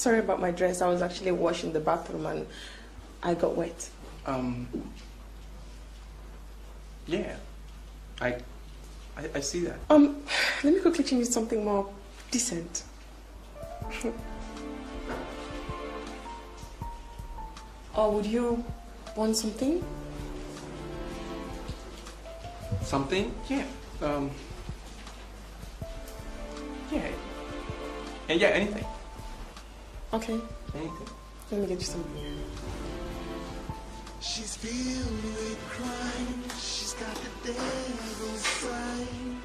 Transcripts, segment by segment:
Sorry about my dress. I was actually washing the bathroom and I got wet. Yeah. I see that. Let me quickly change to something more decent. Or would you want something? Something? Yeah. Yeah, anything. Okay. Anything. Let me get you something. She's filled with crime. She's got the devil's sign.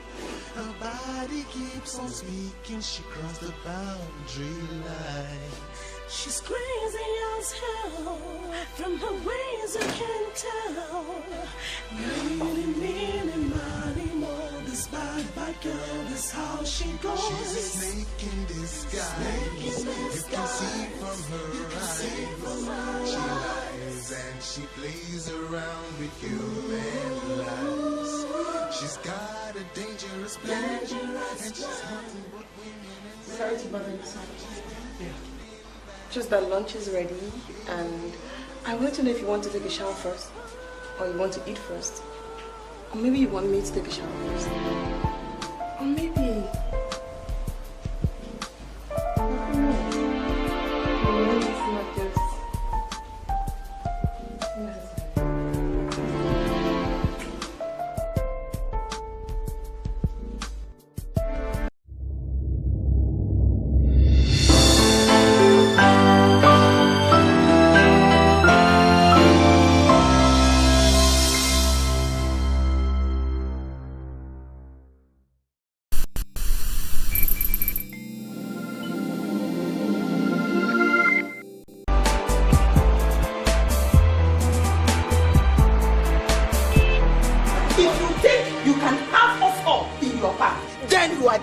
Her body keeps on speaking. She crossed the boundary line. She's crazy as hell. From her ways I can tell. Many more. This bad girl, this how she goes. She's a snake in disguise. You can see from her eyes. She lies and she plays around with human lives. She's got a dangerous plan. And she's hunting what women and Sorry to bother you so much. Yeah. Just that lunch is ready, and I want to know if you want to take a shower first, or you want to eat first. Or maybe you want me to take a shower first. Or maybe...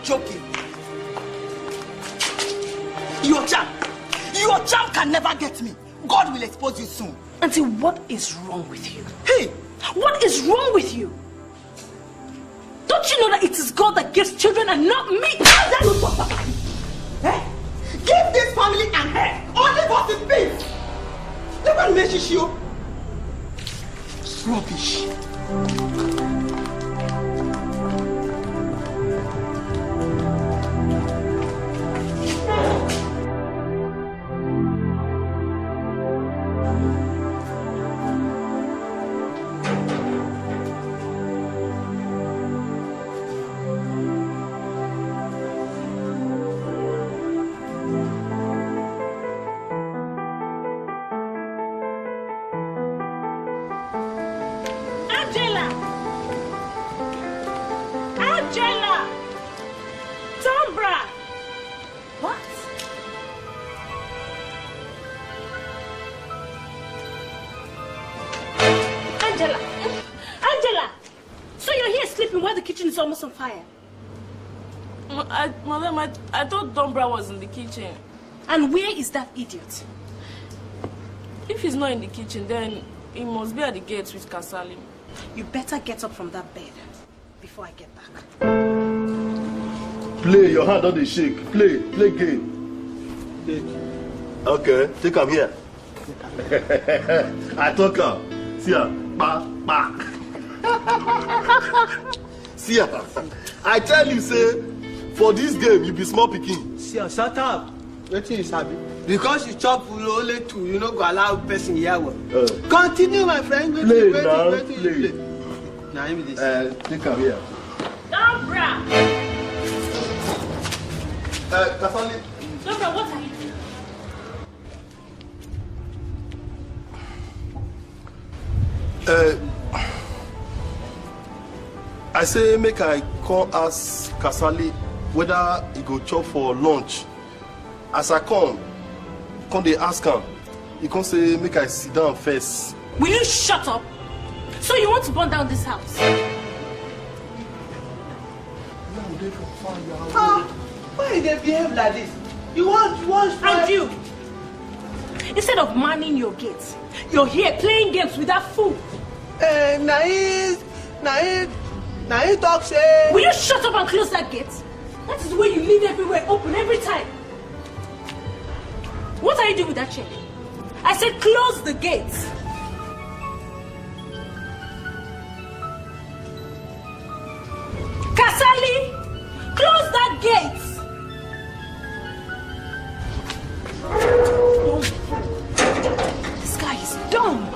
Joking. Your jam can never get me. God will expose you soon. Auntie, what is wrong with you? Hey! What is wrong with you? Don't you know that it is God that gives children and not me? Eh? Give this family and her only what it means. Never mention you. Rubbish. Almost on fire. Madam, I thought Dombra was in the kitchen. And where is that idiot? If he's not in the kitchen, then he must be at the gates with Kasalim. You better get up from that bed before I get back. Play, your hand on the shake. Play game. Okay, take him here. I talk him. See ya. Ba. See, I tell you, say, for this game, you be small picking. See, shut up. What you sabi? Because you chop only two, you don't go allow person here. Continue, my friend. Play. Now, take him here. Dombra! Kafali. Dombra, what are you doing? I say make I call ask Kasali whether he go chop for lunch. As I come they ask him. He come say make I sit down first. Will you shut up? So you want to burn down this house? Why they behave like this? You want And you? Instead of manning your gates, you're here playing games with that fool. Now you talk say. Will you shut up and close that gate? That is the way you leave everywhere open every time. What are you doing with that chair? I said close the gates. Kasali, close that gate. This guy is dumb.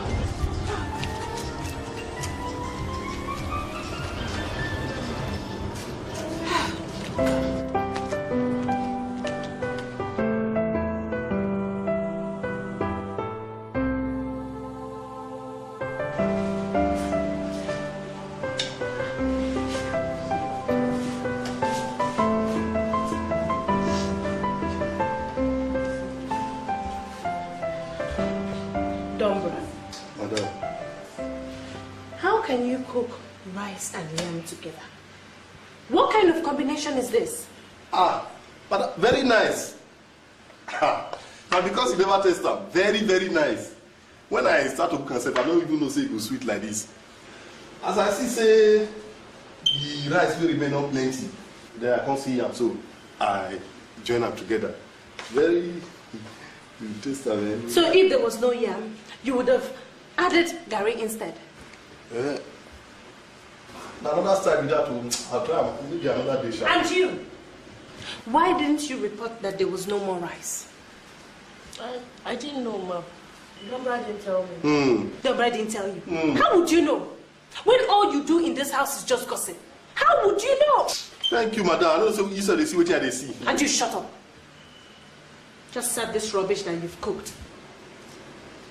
Rice and lamb together. What kind of combination is this? But very nice. Now because you never taste them, very, very nice. When I start to concept, I don't even know say it go sweet like this. As I see say the rice will remain up plenty. Then I can't see them, so I join them together. Very taste them. So if there was no yam, you would have added gari instead. Yeah. Another style with that, I'll try maybe another dish. And you? Why didn't you report that there was no more rice? I didn't know, Ma. Nobody didn't tell me. Nobody didn't tell you. How would you know? When all you do in this house is just gossip. How would you know? Thank you, madam. I know so you said they see what they see. And you shut up. Just serve this rubbish that you've cooked.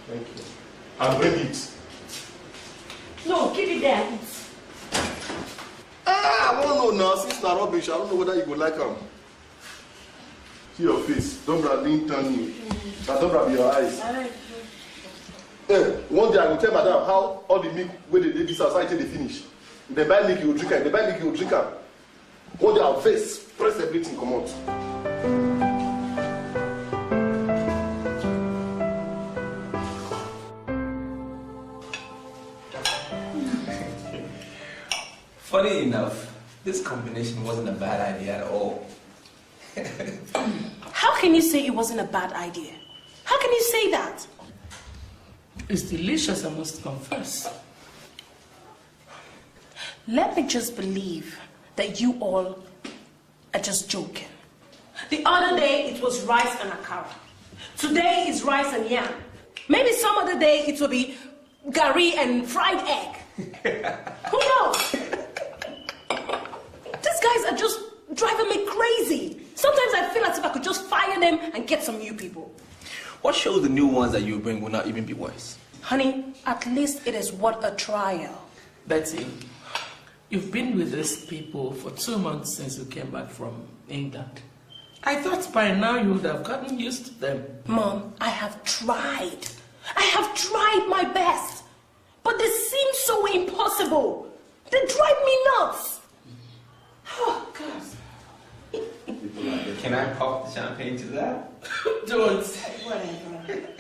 Thank you. I'll bring it. No, keep it there and eat. I don't know now. Since the rubbish, I don't know whether you go like them. See your face. Don't lean turn you. Don't rub your eyes. One day I will tell madam how all the milk where they did this outside till they finish. They buy milk, you will drink it. They buy milk, you will drink it. One day I'll face, press everything, come out. Funny enough, this combination wasn't a bad idea at all. How can you say it wasn't a bad idea? How can you say that? It's delicious, I must confess. Let me just believe that you all are just joking. The other day it was rice and akara. Today is rice and yam. Maybe some other day it will be gari and fried egg. Who knows? These guys are just driving me crazy. Sometimes I feel as if I could just fire them and get some new people. What shows the new ones that you bring will not even be worse? Honey, at least it is worth a trial. Betty, you've been with these people for 2 months since you came back from England. I thought by now you would have gotten used to them. Mom, I have tried. I have tried my best. But they seem so impossible. They drive me nuts. Oh, God. Can I pop the champagne to that? Don't. Whatever.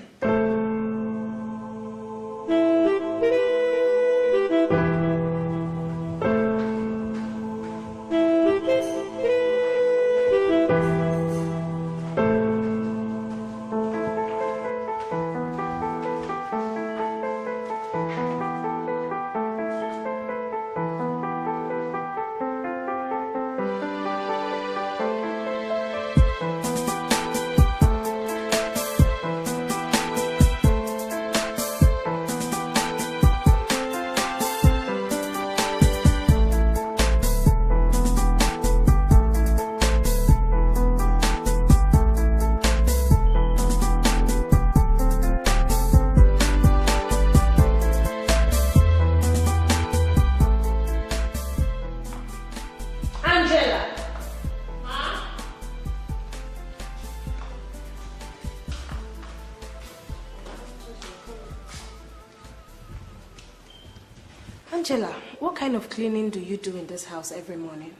Angela, what kind of cleaning do you do in this house every morning?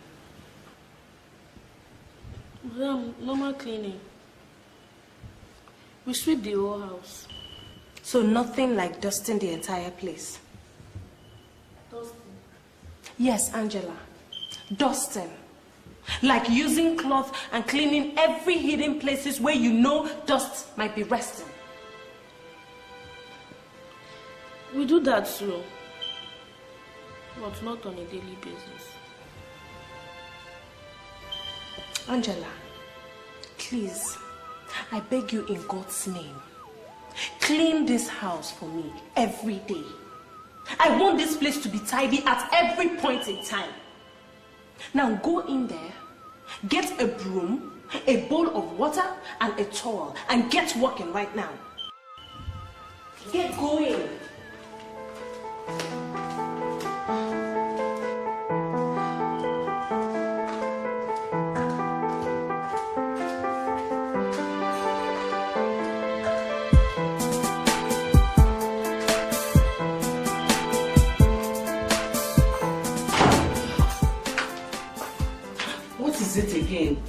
Normal cleaning. We sweep the whole house. So nothing like dusting the entire place? Dusting? Yes, Angela. Dusting. Like using cloth and cleaning every hidden places where you know dust might be resting. We do that too, but not on a daily basis. Angela, please, I beg you in God's name, clean this house for me every day. I want this place to be tidy at every point in time. Now go in there, get a broom, a bowl of water, and a towel, and get working right now. Get going. It again.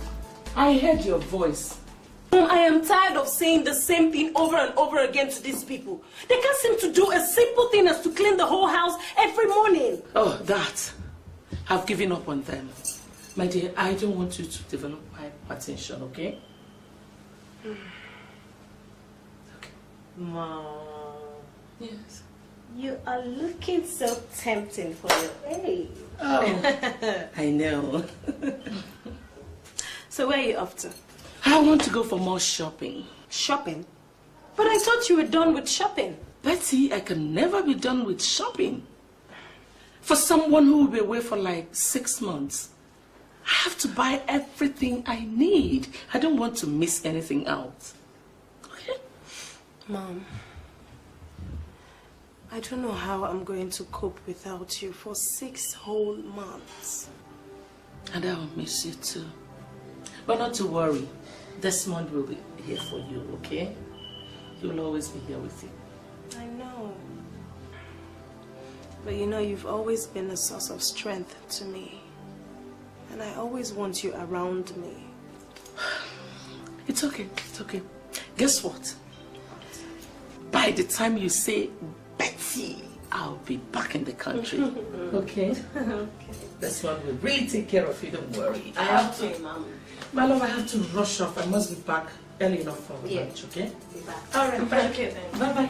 I heard your voice. I am tired of saying the same thing over and over again to these people. They can't seem to do a simple thing as to clean the whole house every morning. Oh, that. I've given up on them. My dear, I don't want you to develop hypertension, okay? Okay. Mom. Yes. You are looking so tempting for your age. Oh, I know. So where are you off to? I want to go for more shopping. Shopping? But I thought you were done with shopping. Betty, I can never be done with shopping. For someone who will be away for like 6 months, I have to buy everything I need. I don't want to miss anything out. Okay? Mom, I don't know how I'm going to cope without you for 6 whole months. And I will miss you too. But not to worry. Desmond will be here for you, okay? He will always be here with you. I know. But you know, you've always been a source of strength to me. And I always want you around me. It's okay, it's okay. Guess what? By the time you say Betty, I'll be back in the country. Okay? Okay. Desmond will really take care of you, don't worry. I have to, Mom. My love, I have to rush off. I must be back early enough for lunch, okay? Be back. All right, Bye. okay then. Bye-bye.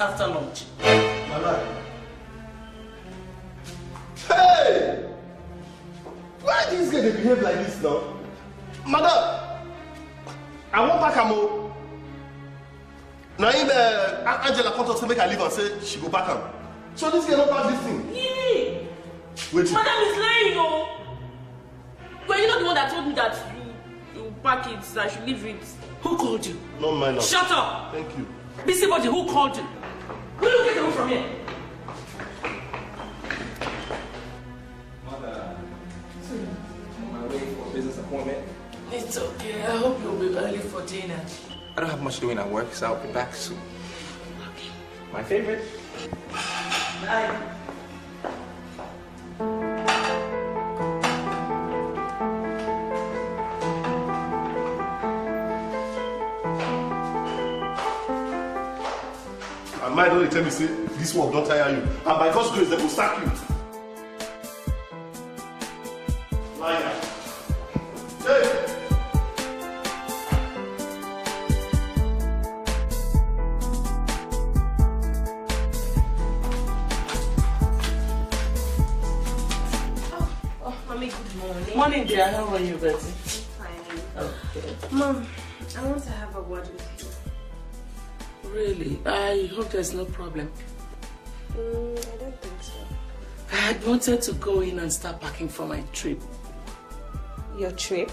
After lunch. Madam. Hey! Why this guy behave like this now? Madam! I want back am. Now in Angela come to make her leave and say she go back am. So this guy not pass this thing. Yee! Wait. Madam is lying, oh! Well, you're not the one that told me that you pack it, that I should leave it. Who called you? Not mine now. Shut up! Thank you. Busybody, who called you? Will you get away from here? Mother, on my way for a business appointment. It's okay. I hope you'll be early for dinner. I don't have much doing at work, so I'll be back soon. Okay. My favorite. Bye. Mind only tell me say this work don't tire you, and by God's grace they will sack you. Liar. Hey. Oh, Mommy, good morning. Morning, dear. How are you, Betty? Fine. Okay. Mom, I want to have a word with you. Really? I hope there's no problem. I don't think so. I had wanted to go in and start packing for my trip. Your trip?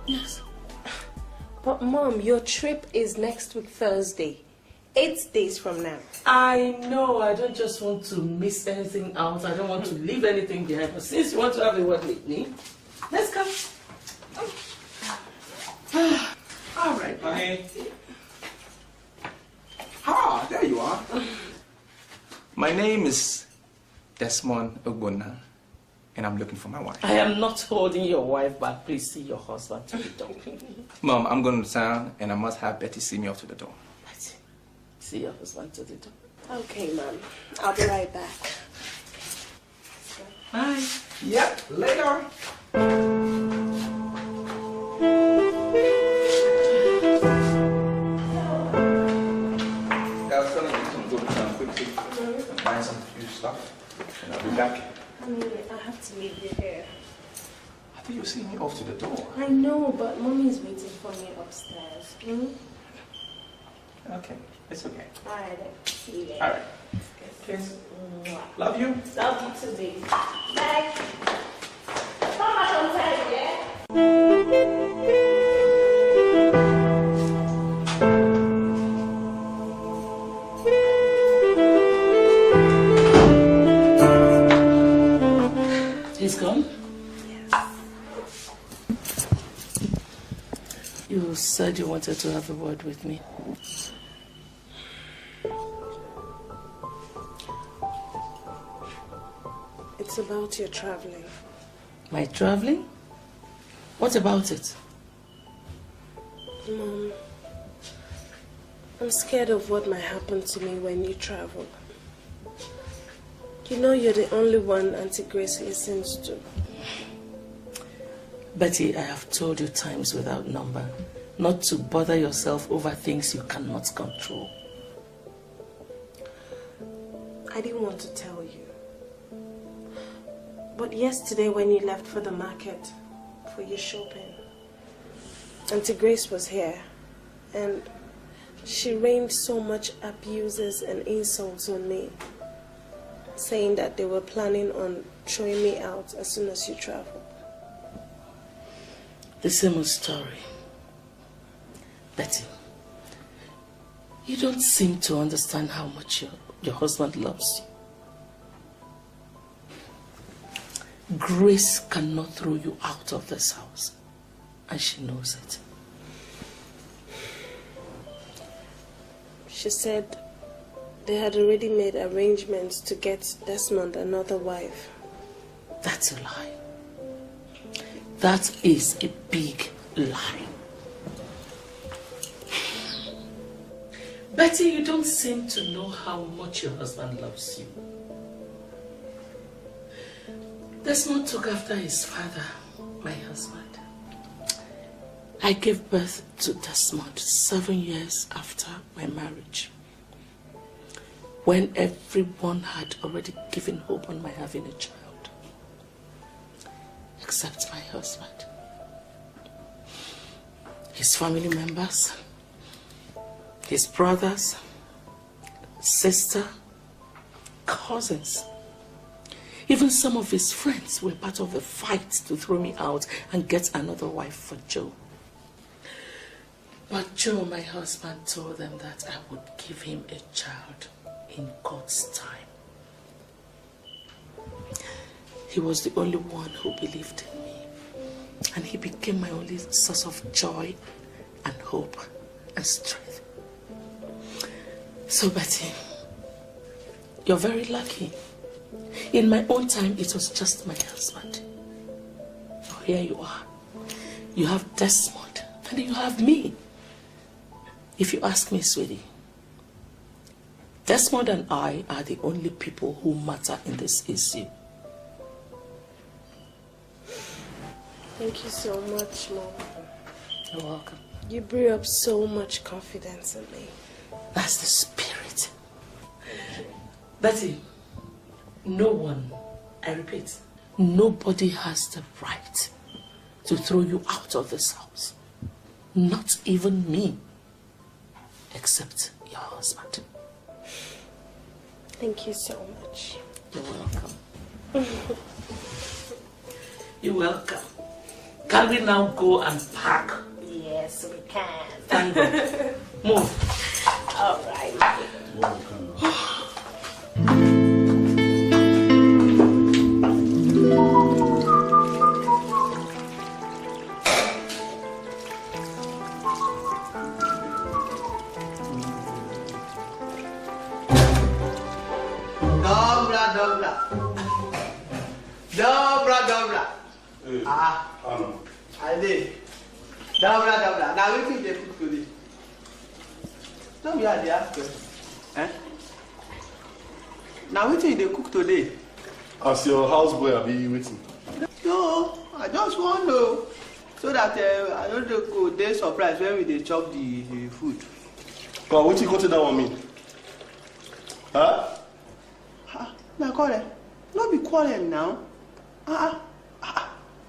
Yes. But Mom, your trip is next week Thursday. 8 days from now. I know, I don't just want to miss anything out. I don't want to leave anything behind. But since you want to have a word with me, let's go. All right. Honey. Ah, there you are. My name is Desmond Ogbonna, and I'm looking for my wife. I am not holding your wife back. Please see your husband to the door. Mom, I'm going to town, and I must have Betty see me off to the door. Betty, see your husband to the door. Okay, Mom. I'll be right back. Bye. Yep, later. I was telling you to go to town quickly and buy some few stuff, and I'll be back. I have to leave you here. I think you'll see me off to the door. I know, but Mommy's waiting for me upstairs. Okay, it's okay. Alright, then. See you later. All right. Kiss. Love you. Love you too, baby. Bye. Come back on time, yeah? He's gone? Yes. You said you wanted to have a word with me. It's about your traveling. My traveling? What about it? Mom, I'm scared of what might happen to me when you travel. You know you're the only one Auntie Grace listens to. Betty, I have told you times without number not to bother yourself over things you cannot control. I didn't want to tell you. But yesterday when you left for the market for your shopping, Auntie Grace was here and she rained so much abuses and insults on me, saying that they were planning on throwing me out as soon as you travel. The same old story. Betty, you don't seem to understand how much your husband loves you. Grace cannot throw you out of this house, and she knows it. She said they had already made arrangements to get Desmond another wife. That's a lie. That is a big lie. Betty, you don't seem to know how much your husband loves you. Desmond took after his father, my husband. I gave birth to Desmond 7 years after my marriage, when everyone had already given hope on my having a child, except my husband. His family members, his brothers, sister, cousins, even some of his friends were part of the fight to throw me out and get another wife for Joe. But Joe, my husband, told them that I would give him a child in God's time. He was the only one who believed in me, and he became my only source of joy and hope and strength. So Betty, you're very lucky. In my own time, it was just my husband. Oh, here you are. You have Desmond, and you have me. If you ask me, sweetie, Desmond and I are the only people who matter in this issue. Thank you so much, Mom. You're welcome. You bring up so much confidence in me. That's the spirit. Betty, no one, I repeat, nobody has the right to throw you out of this house. Not even me. Except your husband. Thank you so much. You're welcome. You're welcome. Can we now go and pack? Yes, we can. Thank God. Move. All right. Dobra. I did. Dobra. Now we think they cook today. Tell me how they ask you. Eh? Now we think they cook today. As your houseboy, I'll be waiting. No, I just want to know so that I don't go dey surprised when we dey chop the food. God, what you got to that one mean? Huh? Na quarrel. No be quarrel now.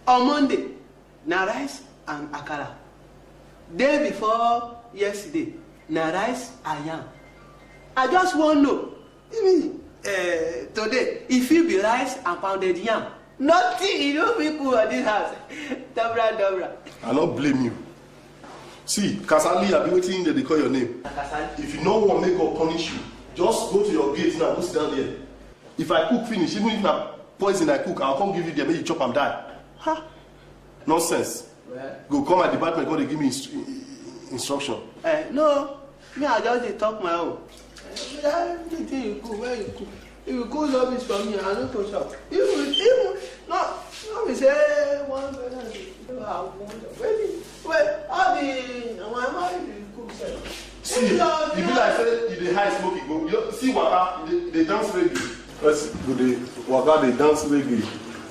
On Monday, na rice and akara. Day before yesterday, na rice and yam. I just want to know. Even today, if it be rice and pounded yam, nothing, you know, people at this house. Dobra. I don't blame you. See, Kasali, I'll be waiting there, they call your name. Kasali? If you know what make God punish you, just go to your gate now, go sit down there. If I cook finish, even if I poison I cook, I'll come give you there, make you chop and die. Huh? Nonsense. Well, go come at the department, go they give me instruction. No, me I just dey talk my own. The thing you cook, where you cook. If you cook service for me, I don't go shop. Even no, we say one person. Well, all the my mind is cook self. See, you be like say you dey high smoking go. You see waka, they dance reggae. First, go dey waka, they dance reggae.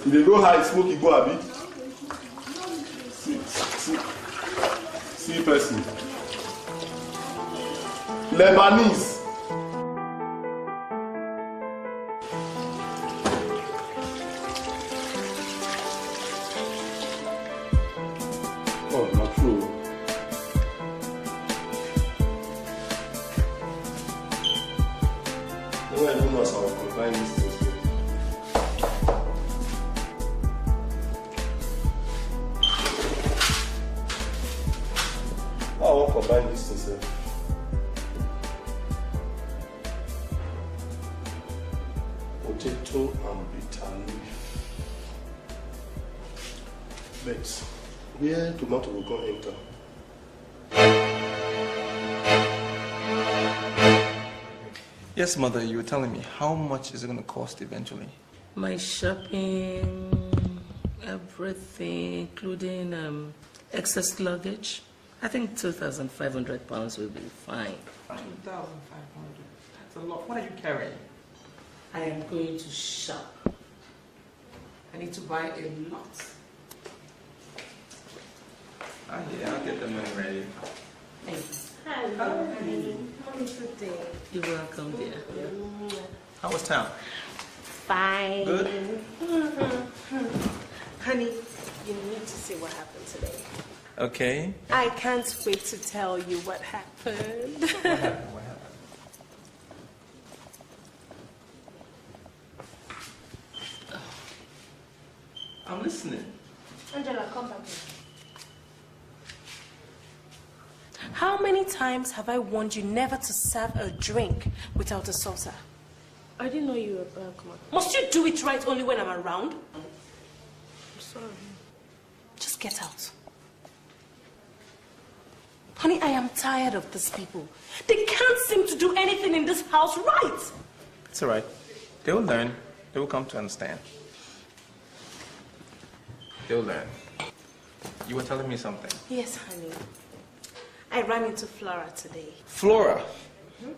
If they go high smoking go abi. See person. Lebanese. Oh, not true. No, I don't know how to combine these things. I won't combine these things. Potato and bitter leaf. But where tomato will go enter? Yes, mother, you were telling me how much is it going to cost eventually? My shopping, everything, including excess luggage. I think £2,500 will be fine. 2,500. That's a lot. What are you carrying? I am going to shop. I need to buy a lot. Ah, yeah, I'll get the money ready. Thank you. Hello, honey. How is your day? You're welcome, dear. How was town? Fine. Good? Honey, you need to see what happened today. Okay. I can't wait to tell you what happened. What happened? I'm listening. Angela, come back here. How many times have I warned you never to serve a drink without a saucer? I didn't know you were come on. Must you do it right only when I'm around? I'm sorry. Just get out. Honey, I am tired of these people. They can't seem to do anything in this house right. It's all right. They will learn. They will come to understand. They'll learn. You were telling me something. Yes, honey. I ran into Flora today. Flora? Mm-hmm.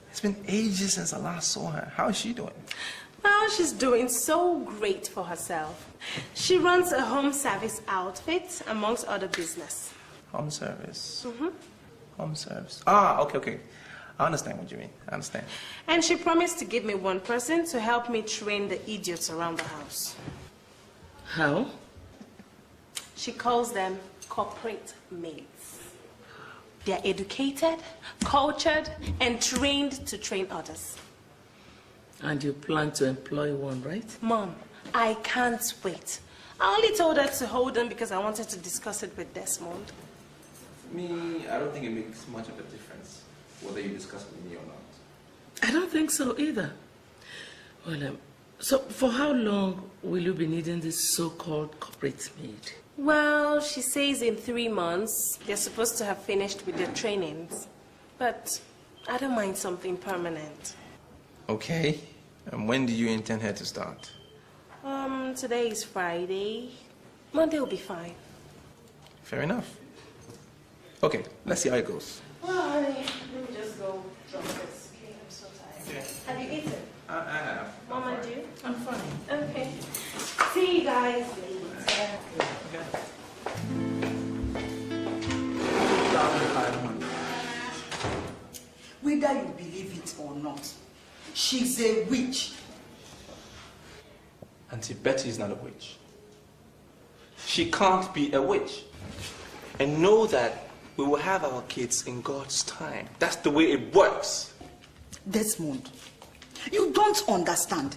It's been ages since I last saw her. How is she doing? Well, she's doing so great for herself. She runs a home service outfit, amongst other business. Home service? Mm-hmm. Home service. Ah, okay. I understand what you mean. I understand. And she promised to give me one person to help me train the idiots around the house. How? She calls them corporate maids. They're educated, cultured, and trained to train others. And you plan to employ one, right? Mom, I can't wait. I only told her to hold them because I wanted to discuss it with Desmond. Me, I don't think it makes much of a difference whether you discuss it with me or not. I don't think so either. Well, so for how long will you be needing this so-called corporate maid? Well, she says in 3 months they're supposed to have finished with their trainings. But I don't mind something permanent. Okay. And when do you intend her to start? Today is Friday. Monday will be fine. Fair enough. Okay, let's see how it goes. Well, let me just go drop this. Okay, I'm so tired. Yeah. Have you eaten? I have. Mama, do you? I'm fine. Okay. See you guys later. Whether you believe it or not, she's a witch. Auntie Betty is not a witch. She can't be a witch. And know that we will have our kids in God's time. That's the way it works. Desmond, you don't understand.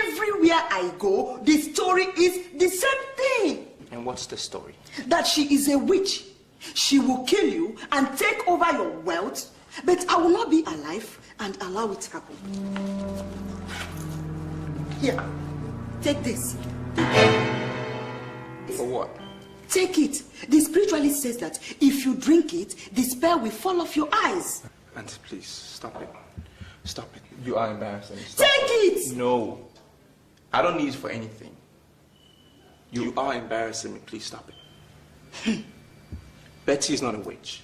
Everywhere I go, the story is the same thing. And what's the story? That she is a witch. She will kill you and take over your wealth, but I will not be alive and allow it to happen. Here, take this. For what? Take it. The spiritualist says that if you drink it, the spell will fall off your eyes. Auntie, please, stop it. Stop it. You are embarrassing. Stop Take it! No. I don't need it for anything. You are embarrassing me. Please stop it. Betty is not a witch.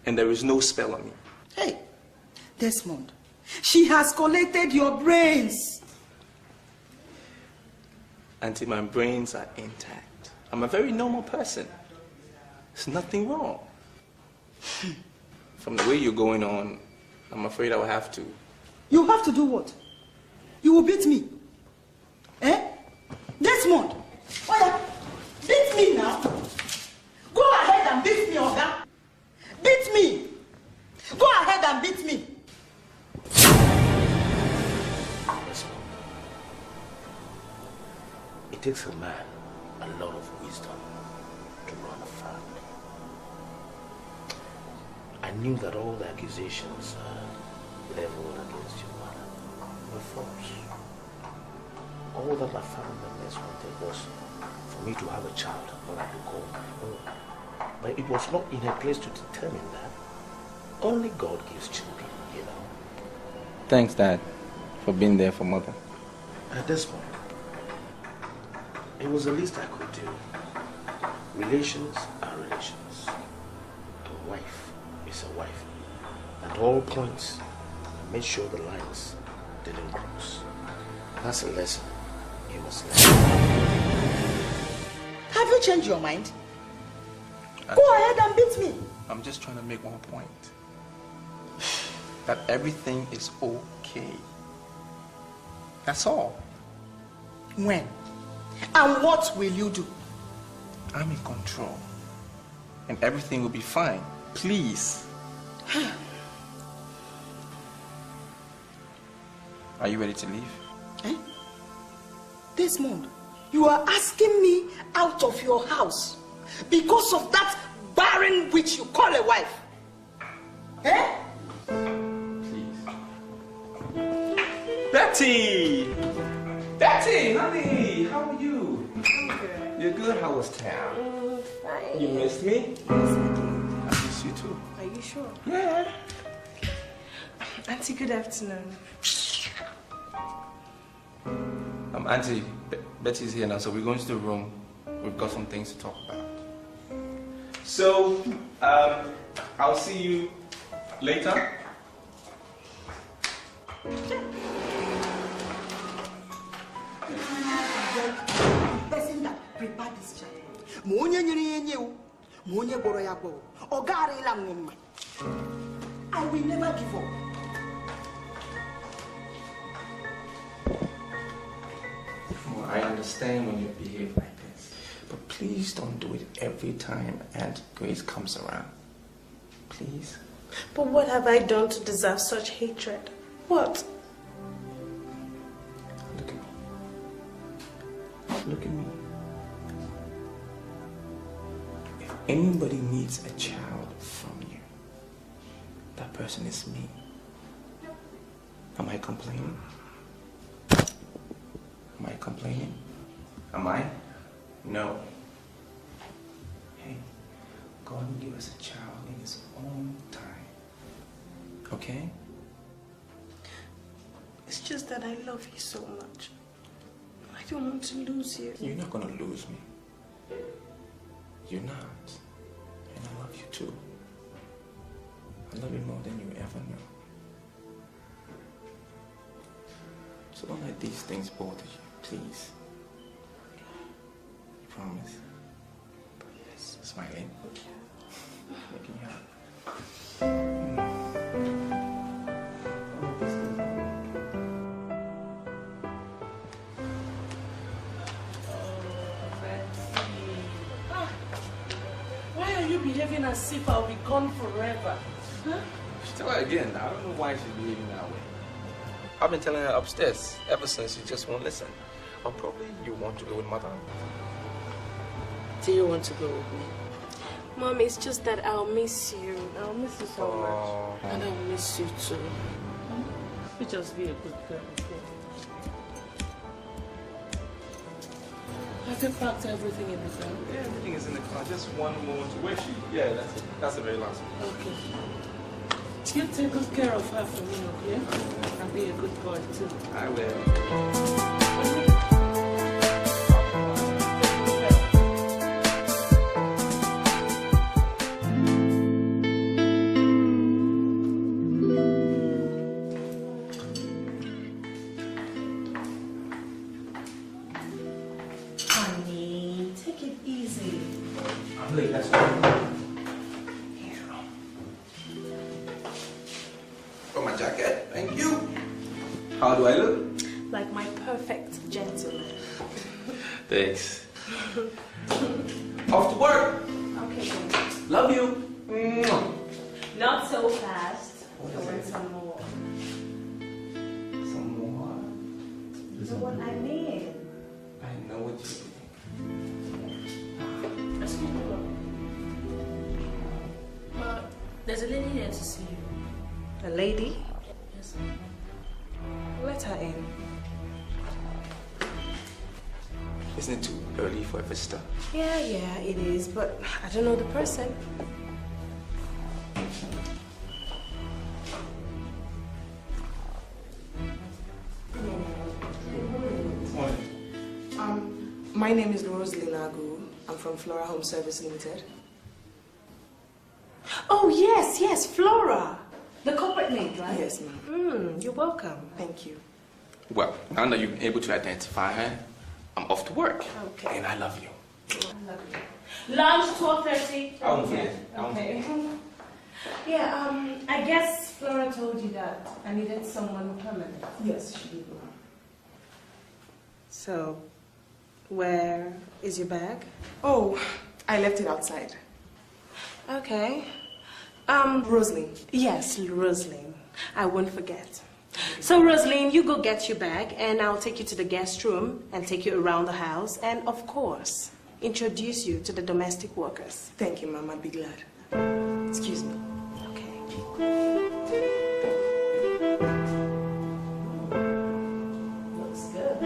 And there is no spell on me. Hey, Desmond, she has collected your brains. Auntie, my brains are intact. I'm a very normal person. There's nothing wrong. From the way you're going on, I'm afraid I will have to. You have to do what? You will beat me. Eh? Desmond, oh yeah, beat me now. Go ahead and beat me, Oga. Beat me. Go ahead and beat me. It takes a man a lot of wisdom to run a family. I knew that all the accusations leveled against your mother were false. All that my family members wanted was for me to have a child that I could call my own. But it was not in her place to determine that. Only God gives children, you know. Thanks, Dad, for being there for Mother. At this point, it was the least I could do. Relations are relations. A wife is a wife. At all points, I made sure the lines didn't cross. That's a lesson you must learn. Have you changed your mind? Go ahead and beat me. I'm just trying to make one point. That everything is okay. That's all. When? And what will you do? I'm in control. And everything will be fine. Please. Are you ready to leave? Eh? Desmond, you are asking me out of your house because of that barren witch you call a wife. Eh? Please. Betty! Betty, honey, how are you? I'm good. You're good? How was town? Fine. You missed me? Yes, I did. I miss you too. Are you sure? Yeah. Auntie, good afternoon. Auntie, Betty's here now, so we're going to the room. We've got some things to talk about. So, I'll see you later. Person that prepared this child. I will never give up. Well, I understand when you behave like this, but please don't do it every time Aunt Grace comes around. Please. But what have I done to deserve such hatred? What? Look at me. Look at me. anybody needs a child from you, that person is me. Am I complaining? Am I complaining? Am I? No. Hey, God will give us a child in His own time. Okay? It's just that I love you so much. I don't want to lose you. You're not gonna lose me. You're not. And I love you too. I love you more than you ever knew. So don't let these things bother you, please. You promise? Yes. Smiling. Making me happy. Why are you behaving as if I'll be gone forever? Huh? Tell her again. I don't know why she's behaving that way. I've been telling her upstairs ever since she just won't listen. Or probably you want to go with Mother. Do you want to go with me? Mom, it's just that I'll miss you. I'll miss you so much. And I'll miss you too. You just be a good girl, okay? Have you packed everything in the car? Yeah, everything is in the car. Just one moment to where she. Yeah, that's it. That's the very last one. Okay. You take good care of her for me, okay? And be a good boy too. I will. Honey, take it easy. I'm late, that's all. For my jacket, thank you. How do I look? Like my perfect gentleman. Thanks. Off to work. Okay, then. Love you. Not so fast. I want some more. Some more? You know what I mean? I know what you mean. Excuse me, ma'am. There's a lady here to see you. A lady? Yes, Let her in. Isn't it too early for a visitor? Yeah, it is, but I don't know the person. My name is Rosalie Nagu. I'm from Flora Home Service Limited. Oh, yes, Flora. The corporate maid, right? Yes, ma'am. You're welcome. Thank you. Well, now that you've been able to identify her, I'm off to work. Okay. And I love you. Lunch, 12:30. I won't forget. Okay. Yeah, I guess Flora told you that I needed someone permanent. Yes, she did, ma'am. So, where is your bag? Oh, I left it outside. Okay. Rosalie. Yes, Rosaline. I won't forget. So, Rosaline, you go get your bag, and I'll take you to the guest room and take you around the house, and of course, introduce you to the domestic workers. Thank you, ma'am. I'd be glad. Excuse me. Okay. Looks good.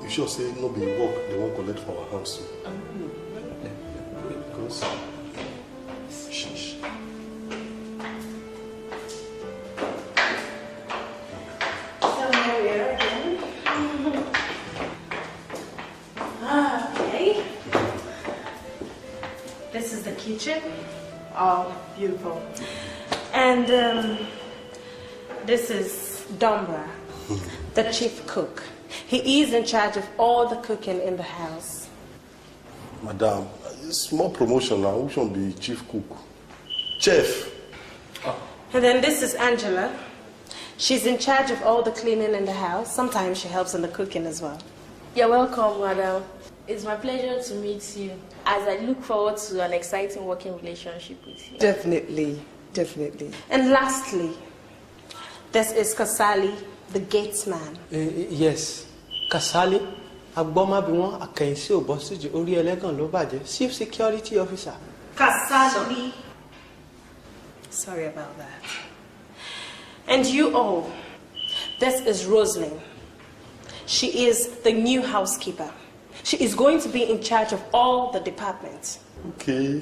You sure say no be work they won't collect for our house? Because sheesh. So here we are again. Okay. This is the kitchen. Oh, beautiful. And this is Dombra, the chief cook. He is in charge of all the cooking in the house. Madam, small promotion now. Which one be chief cook? Chef. And then this is Angela. She's in charge of all the cleaning in the house. Sometimes she helps in the cooking as well. You're welcome, madam. It's my pleasure to meet you, as I look forward to an exciting working relationship with you. Definitely. And lastly, this is Kasali, the gates man. Yes. Kasali? Agbọ́mábíwọ́n àkẹ́yìnsí ò bọ́ síjì orí ẹlẹ́gàn ló bàjẹ́. Chief Security Officer. Kasali. Sorry about that. And you all, this is Rosalind. She is the new housekeeper. She is going to be in charge of all the departments. Okay.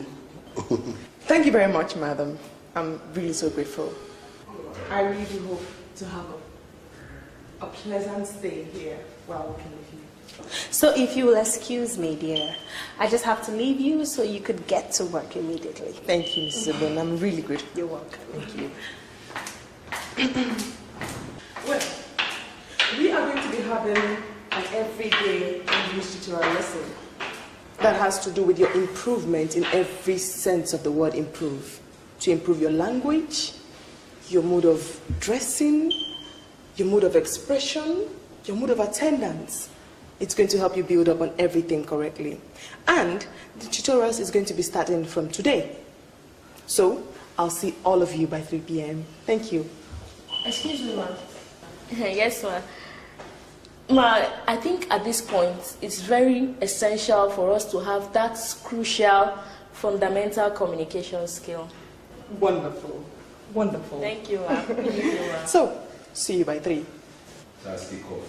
Thank you very much, madam. I'm really so grateful. I really do hope to have a pleasant stay here while working with you. So if you will excuse me, dear, I just have to leave you so you could get to work immediately. Thank you, Mrs. Ibon. I'm really grateful. You're welcome. Thank you. Well, we are going to be having an everyday English tutorial lesson that has to do with your improvement in every sense of the word improve. To improve your language, your mode of dressing, your mode of expression, your mode of attendance. It's going to help you build up on everything correctly. And the tutorials is going to be starting from today. So, I'll see all of you by 3 p.m. Thank you. Excuse me, ma'am. Yes, ma'am. Ma, I think at this point, it's very essential for us to have that crucial, fundamental communication skill. Wonderful. Wonderful. Thank you, ma'am. Thank you, ma'am. So, see you by 3. That's the call.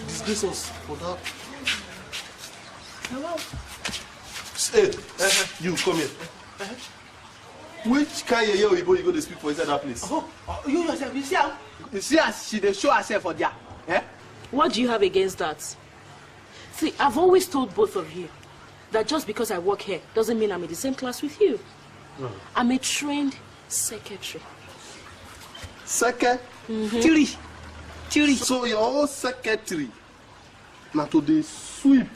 Disgrace us for that. Hello. Hey, you come here. Which kind of you go to speak for inside that place? Oh, you yourself, you see how? You see how she dey show herself for there? Eh? What do you have against that? See, I've always told both of you that just because I work here doesn't mean I'm in the same class with you. No. I'm a trained secretary. Secretary? So your own secretary now to the sweep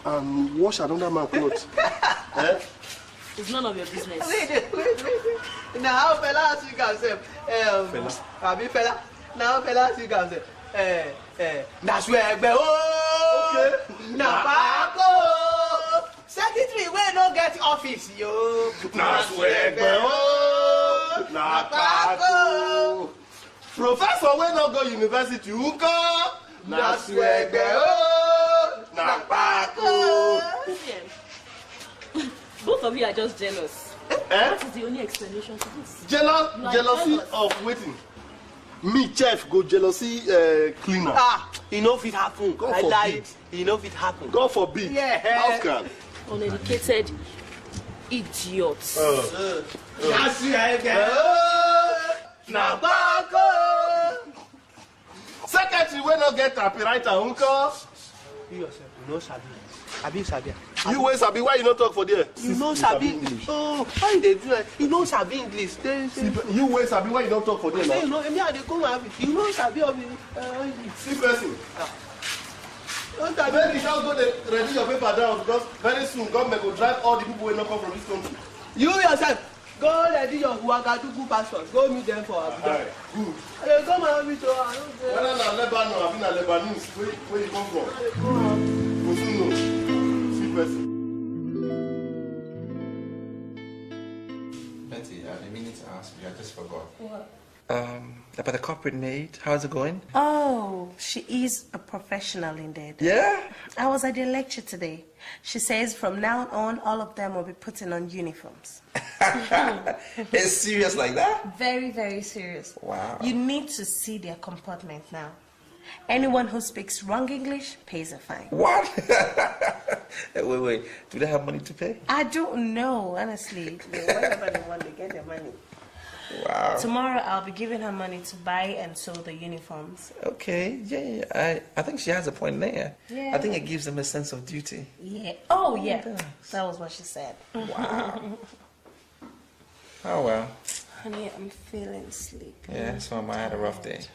and wash another man's clothes. Eh? It's none of your business. Wait. Now fella ask you himself. Fella. Abi fella. Now fella ask you himself. Na swegbe o. Okay. Na pako. Secretary wey no get office yo. Na swegbe o. Na pako. Professor wey no go university unko. Na swegbe o. Na pako. Both of you are just jealous. That is the only explanation to this. Jealousy of waiting. Me, chef, go jealousy cleaner. You know if it happen. God I lie. forbid. You know if it happen. God forbid. Yeah. How can? Uneducated idiots. Na swegbe o. Na pako. Secretary wey no get copywriter unko. You yourself, you know sabi. Abi sabi. You wey sabi why you no talk for there? You know sabi. Oh, why you dey do that? You know sabi English. You wey say why you no talk for there You now? know, me I dey come have it. You know sabi of English. See person. Don't tell Make me. you just go dey ready your paper down because very soon government go drive all the people wey no come from this country. You yourself, go ready your Ouagadougou passport. Go meet them for Abuja. Good. They come and meet you. I don't say. Whether na Lebanon abi na Lebanese where you come from? Go soon know. See person. Betty, I've been meaning to ask you, I just forgot. What? About the corporate maid, how's it going? Oh, she is a professional indeed. Yeah? I was at their lecture today. She says from now on, all of them will be putting on uniforms. It's serious like that? Very, very serious. Wow. You need to see their comportment now. Anyone who speaks wrong English pays a fine. What? Wait. Do they have money to pay? I don't know, honestly. Whatever they want, they get their money. Wow. Tomorrow, I'll be giving her money to buy and sew the uniforms. Okay, yeah. I think she has a point there. Yeah. I think it gives them a sense of duty. Yeah. Oh, yeah. That was what she said. Wow. Oh, well. Honey, I'm feeling sleepy. Yeah, so I had a rough day.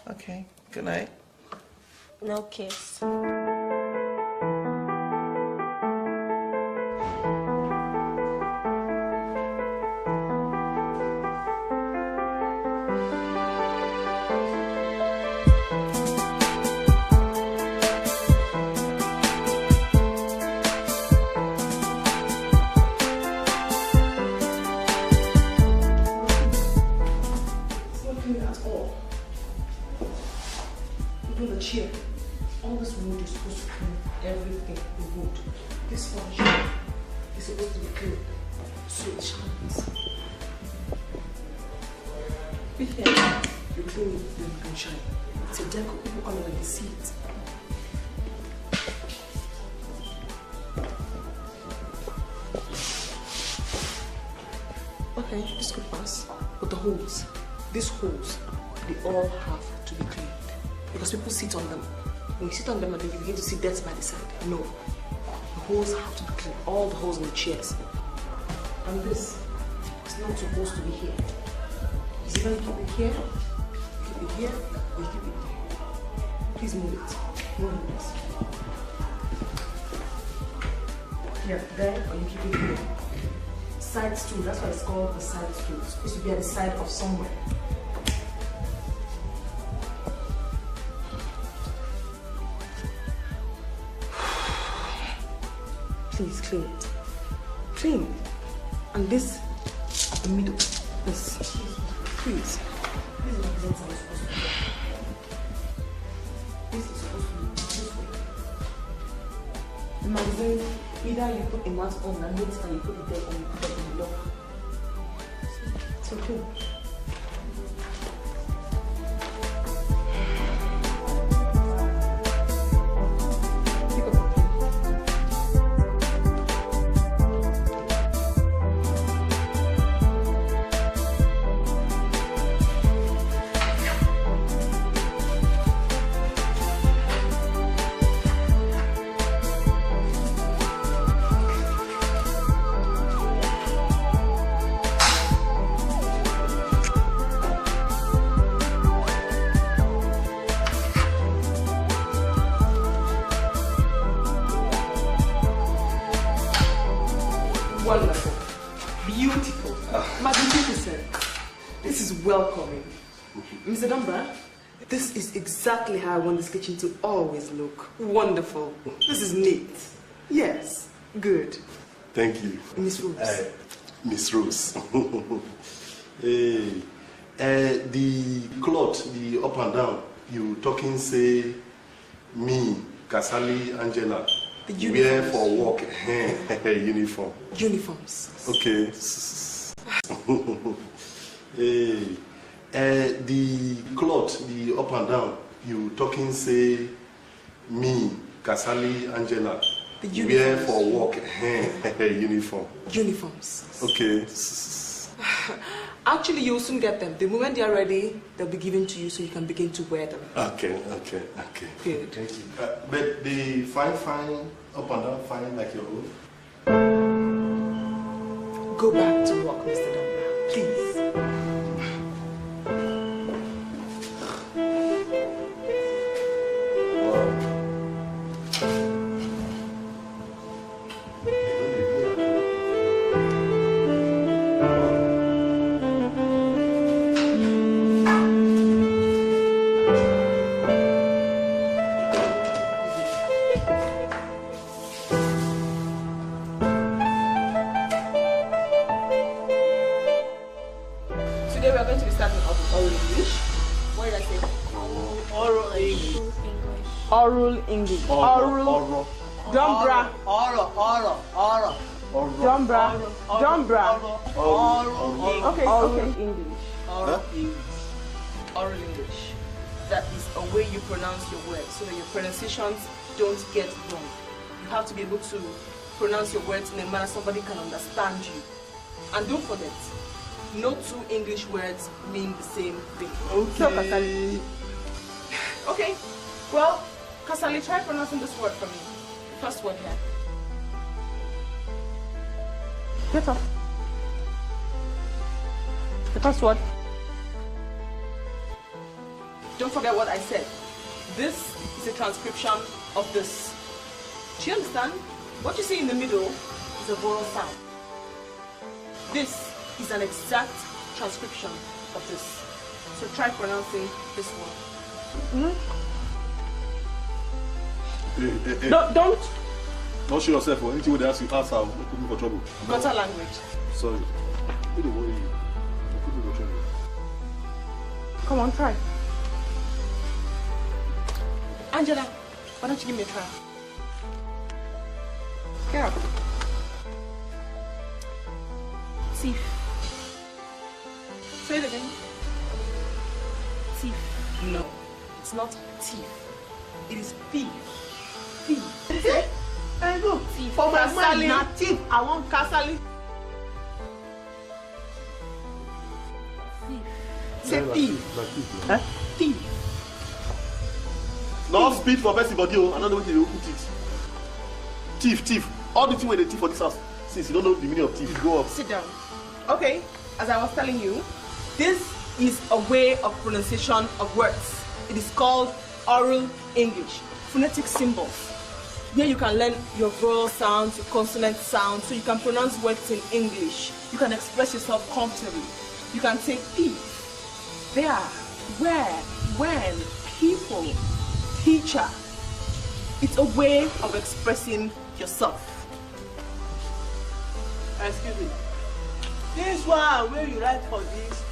Okay, good night. No kiss. clean the chair. All this wood is supposed to clean everything, the wood. This furniture is supposed to be clean, so it shines. Be here, you clean it, then you can shine. It's a deco, people come in and they see it. Okay, this could pass, but the holes, these holes, they all have to be cleaned. Because people sit on them. When you sit on them and then you begin to see dirt by the side. No. The holes have to be cleaned. All the holes in the chairs. And this is not supposed to be here. Is either you keep it here, or you keep it there. Please move it. Move it. Here, there, or you keep it here. Side stool, that's why it's called the side stool. It's supposed to be at the side of somewhere. Please clean it. Clean it. And this at the middle. This. Please. This is what the inside is supposed to be. This is supposed to be this way. The magazine, either you put a mat on and it and you put it there or you put it in the lock. It's okay. Wonderful. Beautiful. Magnificent. This is welcoming. Mr. Dunbar, this is exactly how I want this kitchen to always look. Wonderful. This is neat. Yes. Good. Thank you. Miss Rose. Miss Rose. The cloth, the up and down, you talking say me, Kasali, Angela. The wear for work, uniform. Uniforms. Okay. The cloth, the up and down, you talking say me, Kasali, Angela. The wear for work, uniform. Uniforms. Okay. Actually, you'll soon get them. The moment they are ready, they'll be given to you so you can begin to wear them. Okay. Good. Thank you. But the fine, up and down, fine like your own. Go back to work, Mr. Dunbar, please. Oral English. Oral. Dumbra. Oral. Dumbra. Okay. English. Oral English. That is a way you pronounce your words so that your pronunciations don't get wrong. You have to be able to pronounce your words in a manner somebody can understand you. And don't forget, no two English words mean the same thing. Okay. Okay. Well, Kasali, try pronouncing this word for me. The first word here. Get up. The first word. Don't forget what I said. This is a transcription of this. Do you understand? What you see in the middle is a vowel sound. This is an exact transcription of this. So try pronouncing this word. Don't show yourself or anything they ask you, ask her, put me for trouble. Gutter language. Sorry. We don't worry you. Put me for trouble. Come on, try. Angela, why don't you give me a try? Get up. Thief. Say it again. Thief. No, it's not thief. It is thief. Thief. I go. Thief. For my Casali. money, not thief. I want Casali. Say thief. Huh? Thief. No speed for person body. I don't know what you put it. Thief. All the thing with the thief for this house. Since you don't know the meaning of thief, go up. Sit down. Okay, as I was telling you, this is a way of pronunciation of words. It is called oral English, phonetic symbols. Here you can learn your vowel sounds, your consonant sounds, so you can pronounce words in English. You can express yourself comfortably. You can say thief, there, where, when, people, teacher. It's a way of expressing yourself. Excuse me. This one where you write for this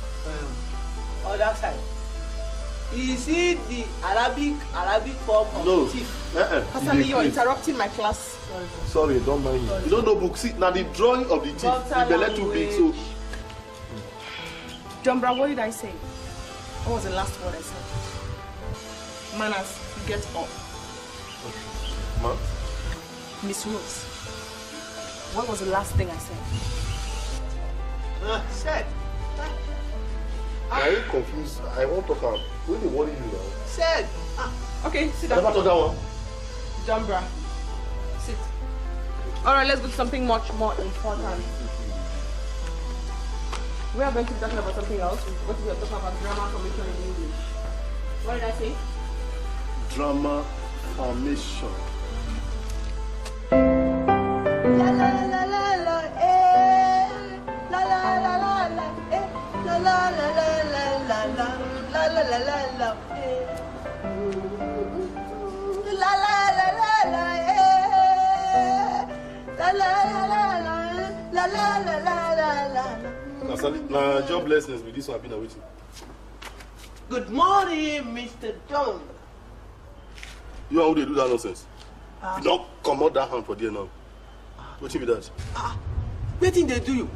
other side. Is it the Arabic form of thief? Pasali, you're interrupting my class. Sorry, don't mind me. You don't know book. See, now the drawing of the thief, the belly too big, so. Jombra, what did I say? What was the last word I said? Manners, get up. Ma? Miss Rose, what was the last thing I said? Said. Are you confused? I won't talk about. What do you worry you now? Said. Okay, sit I down. never talk that one. Jombra, sit. Alright, let's go to something much more important. We are going to be talking about something else. We're going to be talking about grammar formation in English. What did I say? Drama formation. La la la la la eh. La la la la la eh. La la la la la la la la la la la la eh. La la la la la eh. La la la la la la la la la la. Now, joblessness with this one I've been awaiting. Good morning, Mr. John. You are who they do that nonsense. You don't come out that hand for there now. What you be that? Wetin dey do you?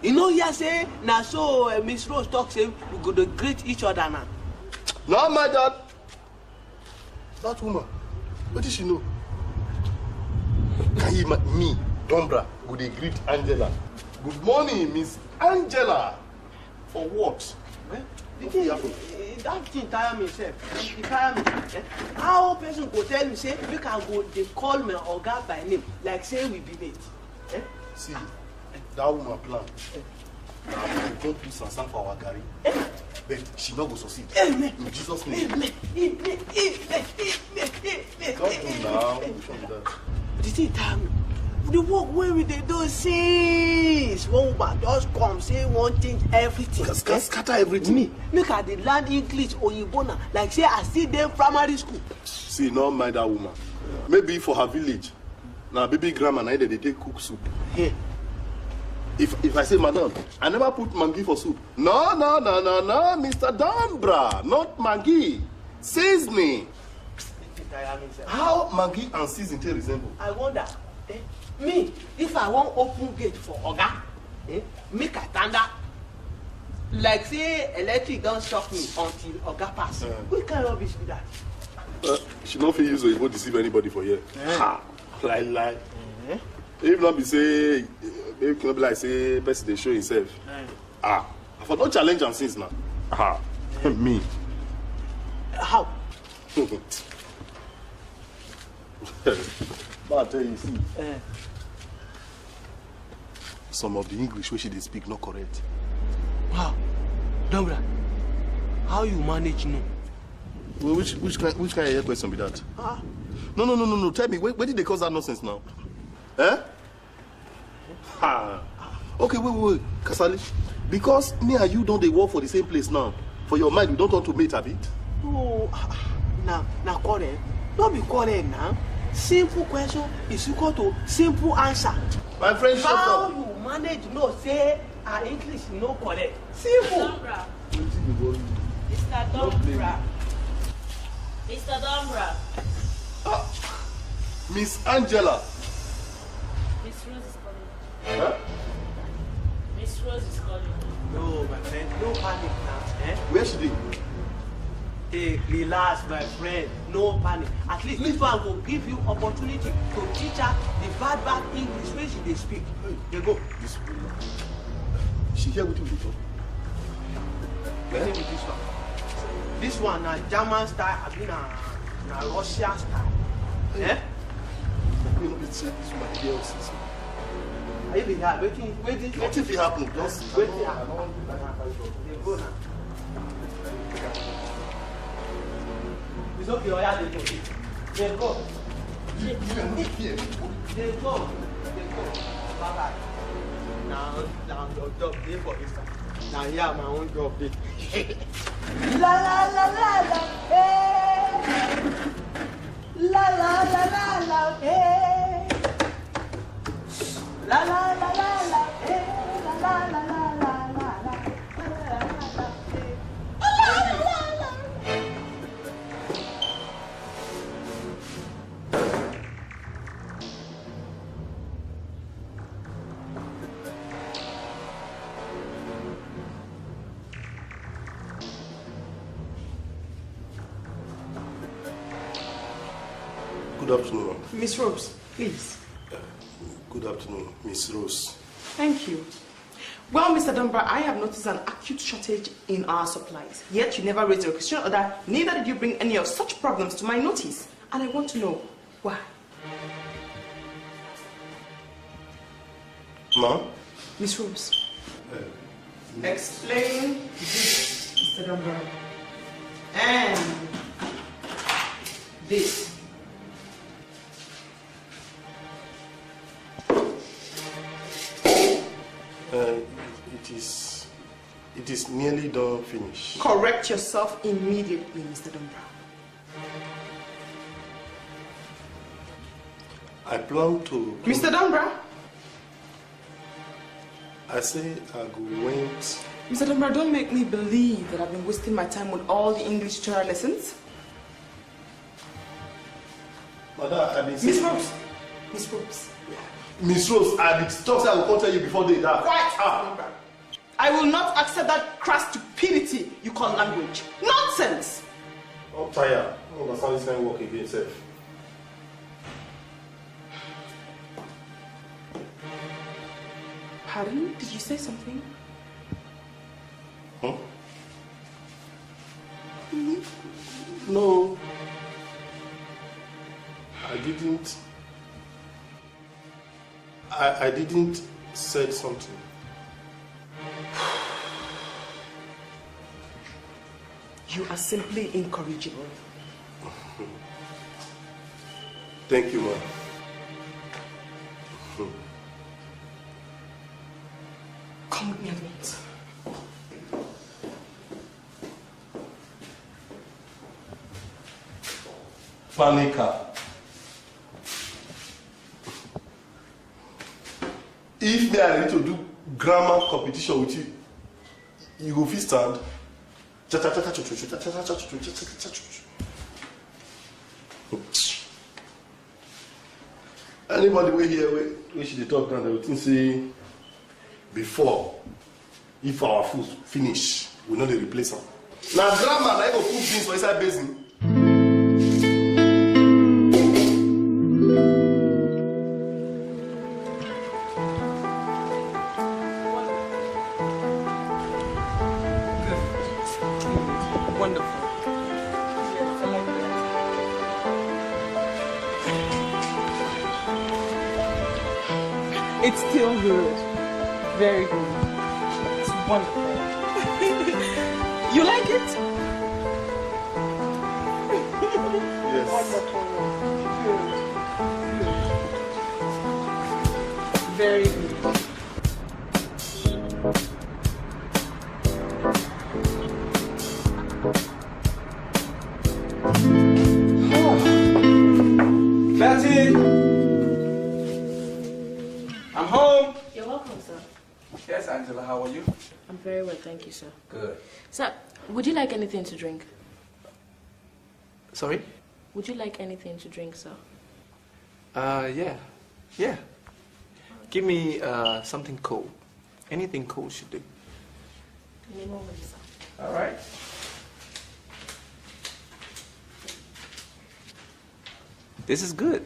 You know here say na so Miss Rose talk say we go to greet each other now. No, my dad. That woman. What did she know? Can you me, Dombra, go dey greet Angela? Good morning, Miss Angela. For what? That thing tire me sef. E tire me. How person go tell me say make I go dey call my oga by name like say we be mates? See, that woman plan. We don't put sansan for our garri. But she not go succeed. Amen. In Jesus' name. Amen. Come on now. Which one is that? The thing tire me. The work wey we dey do since one woman just come say one change everything. Scatter everything. Me make I dey learn English oyinbo na like say I still dey primary school. See, no mind that woman. Maybe for her village. Now baby grandma na they take cook soup. Hey. If I say madam, I never put mangi for soup. No, Mr. Dombra, not mangi. Seasoning. How mangi and seasoning resemble? I wonder. Me, if I wan open gate for oga, make I tanda. Like say electric don shock me until oga pass. Which kind of rubbish be that? She no fit use oyibo deceive anybody for here. Ha! Lie. If not be say, if not be like say person dey show himself. I for no challenge am since now. Me. How? But I tell you, see. Some of the English wey she dey speak not correct. Wow. Dombra, how you manage no? Well, which kind of question be that? No. Tell me, where did they cause that nonsense now? Okay, wait. Kasali. Because me and you don't they work for the same place now. For your mind, you don't want to mate a bit? No. Now, correct. Don't be correct now. Simple question is equal to simple answer. My friend, shut up. How you manage no say our English no correct? Simple. Mr. Dombra. Mr. Dombra. Miss Angela. Miss Rose is calling. Huh? Miss Rose is calling. No, my friend, no panic now. Eh? Where should they? Hey, relax, my friend. No panic. At least this one will give you opportunity to teach her the bad English when they speak. They go. She here with you before. With this one. This one na German style, I mean na Russian style. Eh? You know, it's this my girl. Are you behind? Waiting. What if it happened? Just waiting. They go now. It's okay, Oya, they go. They go. They go. Bye-bye. Now your job day for this time. Now here my own job day. La la la la la, hey. La la la la la, hey. La la la la la, hey. La la la la la la la. Good afternoon. Miss Rose, please. Good afternoon, Miss Rose. Thank you. Well, Mr. Dunbar, I have noticed an acute shortage in our supplies. Yet you never raised your question or that neither did you bring any of such problems to my notice. And I want to know why. Ma'am? Miss Rose. Explain this, Mr. Dunbar. And this. It is nearly done finished. Correct yourself immediately, Mr. Dunbar. I plan to... Mr. Dunbar? I say I go went... Mr. Dunbar, don't make me believe that I've been wasting my time with all the English tutorial lessons. Madam, I've been Miss saying... Rose. Miss Rose. Miss Rose, I've been talking, I will come tell you before they die. Quiet, I will not accept that crass stupidity you call language. Nonsense! I'm tired. I don't understand this kind of work again, sir. Pardon? Did you say something? Huh? No. I didn't. I didn't say something. You are simply incorrigible. Thank you, ma'am. Come with me at once. Panica. If they are ready to do grammar competition with you, you go fit stand. Anybody wey here wey she dey talk now, they will think say before, if our food finish, we no dey replace am. Na grammar na go put beans for inside basin. It's still good. Very good. It's wonderful. You like it? Yes. Wonderful. Good. Very good. Betty! I'm home. You're welcome, sir. Yes, Angela, how are you? I'm very well, thank you, sir. Good. Sir, would you like anything to drink? Sorry? Would you like anything to drink, sir? Yeah. Yeah. Give me something cold. Anything cold should do. Give me a moment, sir. All right. This is good.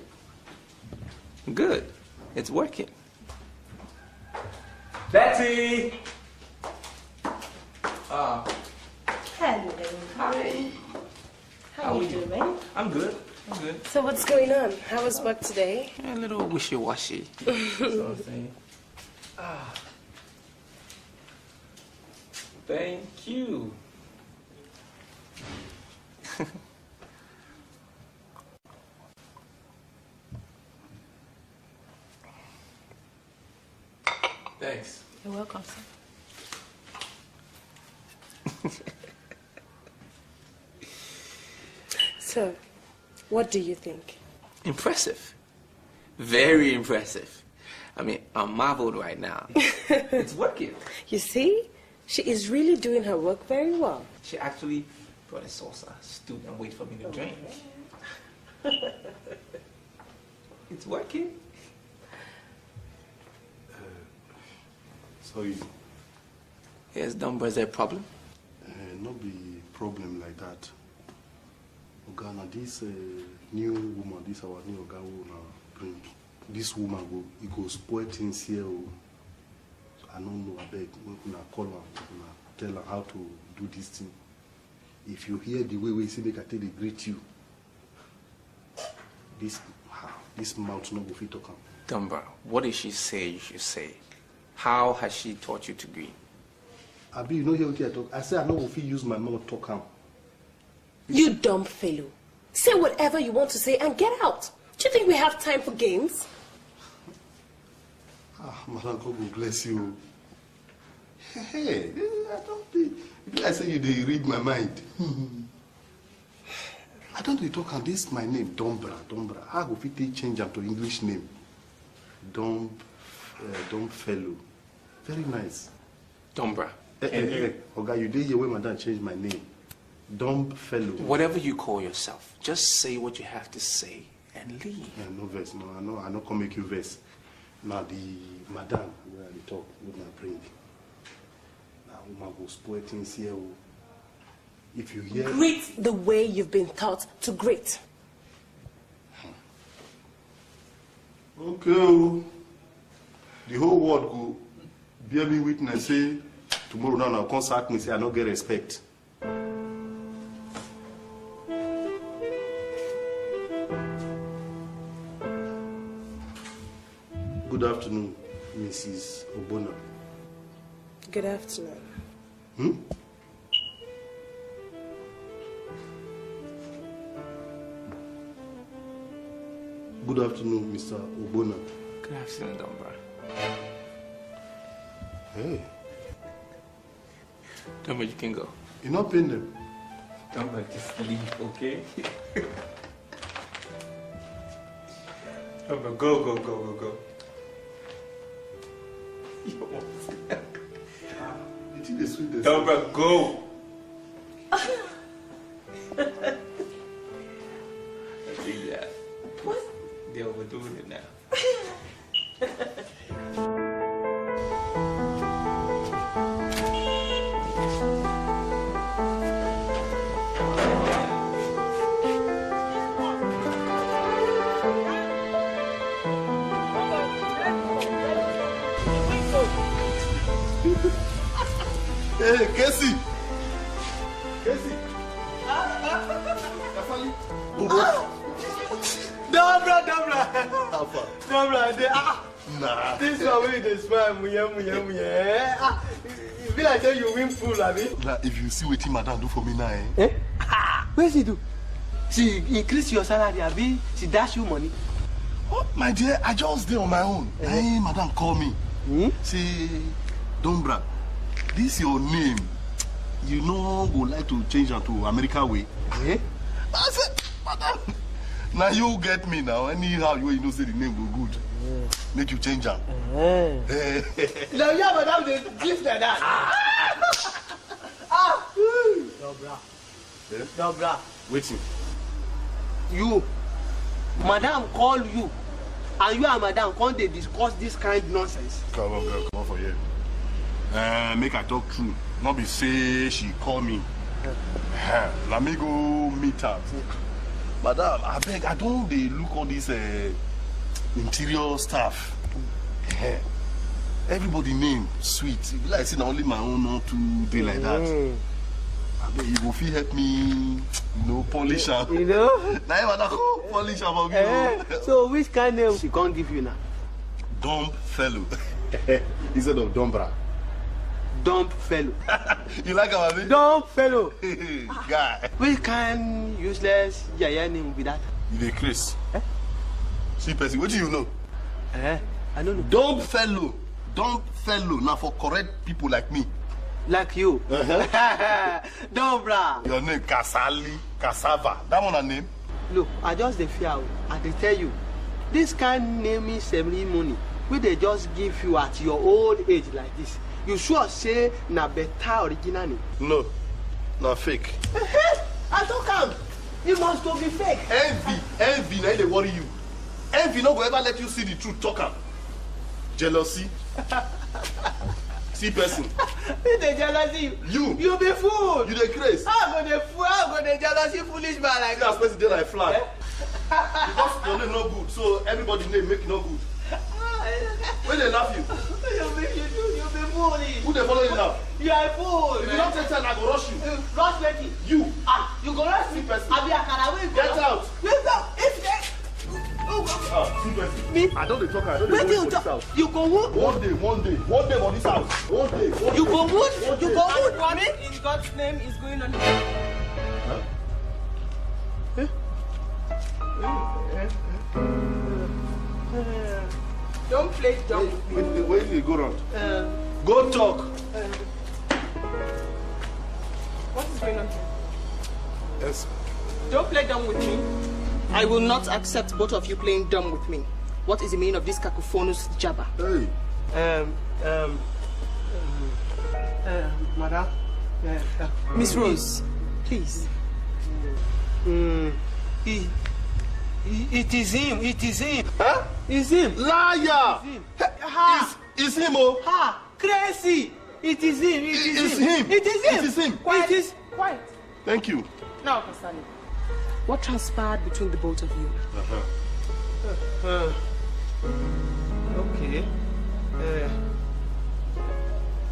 Good. It's working. Betty! Hello. Hi. How are you doing? I'm good. I'm good. So what's going on? How was work today? A little wishy-washy. Sort of thing. Thank you. Thanks. You're welcome, sir. So, what do you think? Impressive. Very impressive. I mean, I'm marveled right now. It's working. You see? She is really doing her work very well. She actually brought a saucer, stood and waited for me to drink. It's working. Sorry. Yes, Dumbo, is there a problem? Not be problem like that. Ogana, this new woman, this our new Oga will bring. This woman go spoil things here. So I don't know. I beg. When I call her, tell her how to do this thing. If you hear the way we say, make I tell they greet you. This mouth no go fit talk am. Dumbo, what did she say you should say? How has she taught you to greet? Abi, you know hear what I talk. I say I no go fit use my mouth talk am. You dumb fellow. Say whatever you want to say and get out. Do you think we have time for games? Madam, God will bless you. Hey, I don't think. I say you they read my mind. I don't really talk. And this is my name, Dombra. I go fit change am to English name. Dumb fellow. Very nice. Dombra. Oga, you did hear when Madam changed my name. Dumb fellow. Whatever you call yourself, just say what you have to say and leave. Yeah, no verse. No, I know come make you verse. Now the Madam where I talk with my brain. Now woman go spoil things here. If you hear Greet the way you've been taught to greet. Okay. The whole world go bear me witness say tomorrow now come sack me say I don't get respect. Good afternoon, Mrs. Obona. Good afternoon. Good afternoon, Mr. Obona. Good afternoon, Dombra. Hey. Dombra, you can go. You're not paying them. Dombra, just leave, okay? Dombra, go. Dombra, go. I think that. What? They're overdoing it now. Hey, Casey! Dobra. Alpha. Dobra, Nah. this one wey dey smile muye. You feel like say you win pool, abi? Nah, if you see what Madam do for me now, eh? Wetin she do? She increase your salary, abi? She dash you money? Oh, my dear, I just did on my own. Hey, Madam call me. Say, Dombra, this your name. You know, would like to change am to America way. I said, Madam, now you get me now. Anyhow, you know say the name go good. Make you change am. Now yeah, Madam, they gift like that. Dobra. Eh? Dobra. Waiting. You, madam call you, and you and madam come they discuss this kind of nonsense. Come on, girl, come on for here. Make I talk true. Not be say she call me. Let me go meet her. Madam, I beg, I don't they look all this interior stuff. Everybody name sweet. If like say only my own not to do like that. I beg you go feel help me, polish her. You know? Now polish her for me. So which kind of name she can't give you now? Dumb fellow. Instead of dumbra. Dumb fellow. You like our baby? Dumb fellow. Guy. Which kind useless yaya name be that? You dey craze. See person, what do you know? I don't know. Dumb fellow. Dumb fellow. Now for correct people like me. Like you. Dumbra. Your name Kasali, Cassava. That one a name? Look, I just dey fear and they tell you. This kind naming ceremony, wey they just give you at your old age like this. You sure say na better original name? No, na fake. I don't come. You must go be fake. Envy, now they worry you. Envy no go ever let you see the truth, talk am. Jealousy. See person. Who dey jealousy? You. You be fool. You dey craze. How go dey fool? How go dey jealousy foolish man like that? Person dey like flag. Because your name no good, so everybody name make it no good. When they laugh you. You be fool. Who they follow you now? You are a fool. If you don't take time, I go rush you. Rush Betty. You. You go rush See person. I be a caraway. Get out. Wait up. If they. See person. Me? I don't dey talk. I don't dey go for this house. You go wound. One day for this house. One day. You go wound. You go wound. What in God's name is going on here? Don't play dumb with me. Where did you go round? Go talk. What is going on here? Yes. Don't play dumb with me. I will not accept both of you playing dumb with me. What is the meaning of this cacophonous jabber? Hey. Madam. Miss Rose, please. It is him. It is him. Huh? It's him. Liar. It's him, oh. Ha! Crazy. It is him. It is him. It is him. It is him. Quiet. It is. Quiet. Thank you. Now, Kasali, what transpired between the both of you? Okay.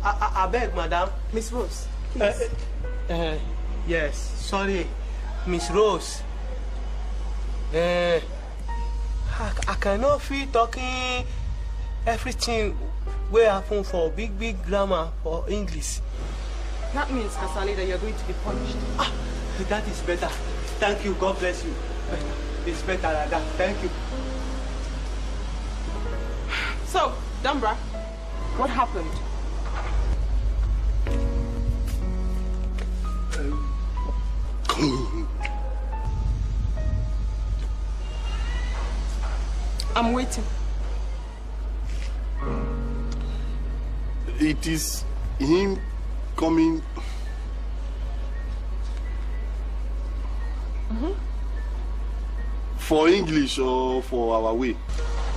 I beg, madam. Miss Rose, please. Yes. Sorry, Miss Rose. I cannot feel talking everything wey happen for big grammar for English. That means, Kasali, that you're going to be punished. That is better. Thank you. God bless you. It's better like that. Thank you. So, Dumbra, what happened? I'm waiting. It is him coming. For English or for our way?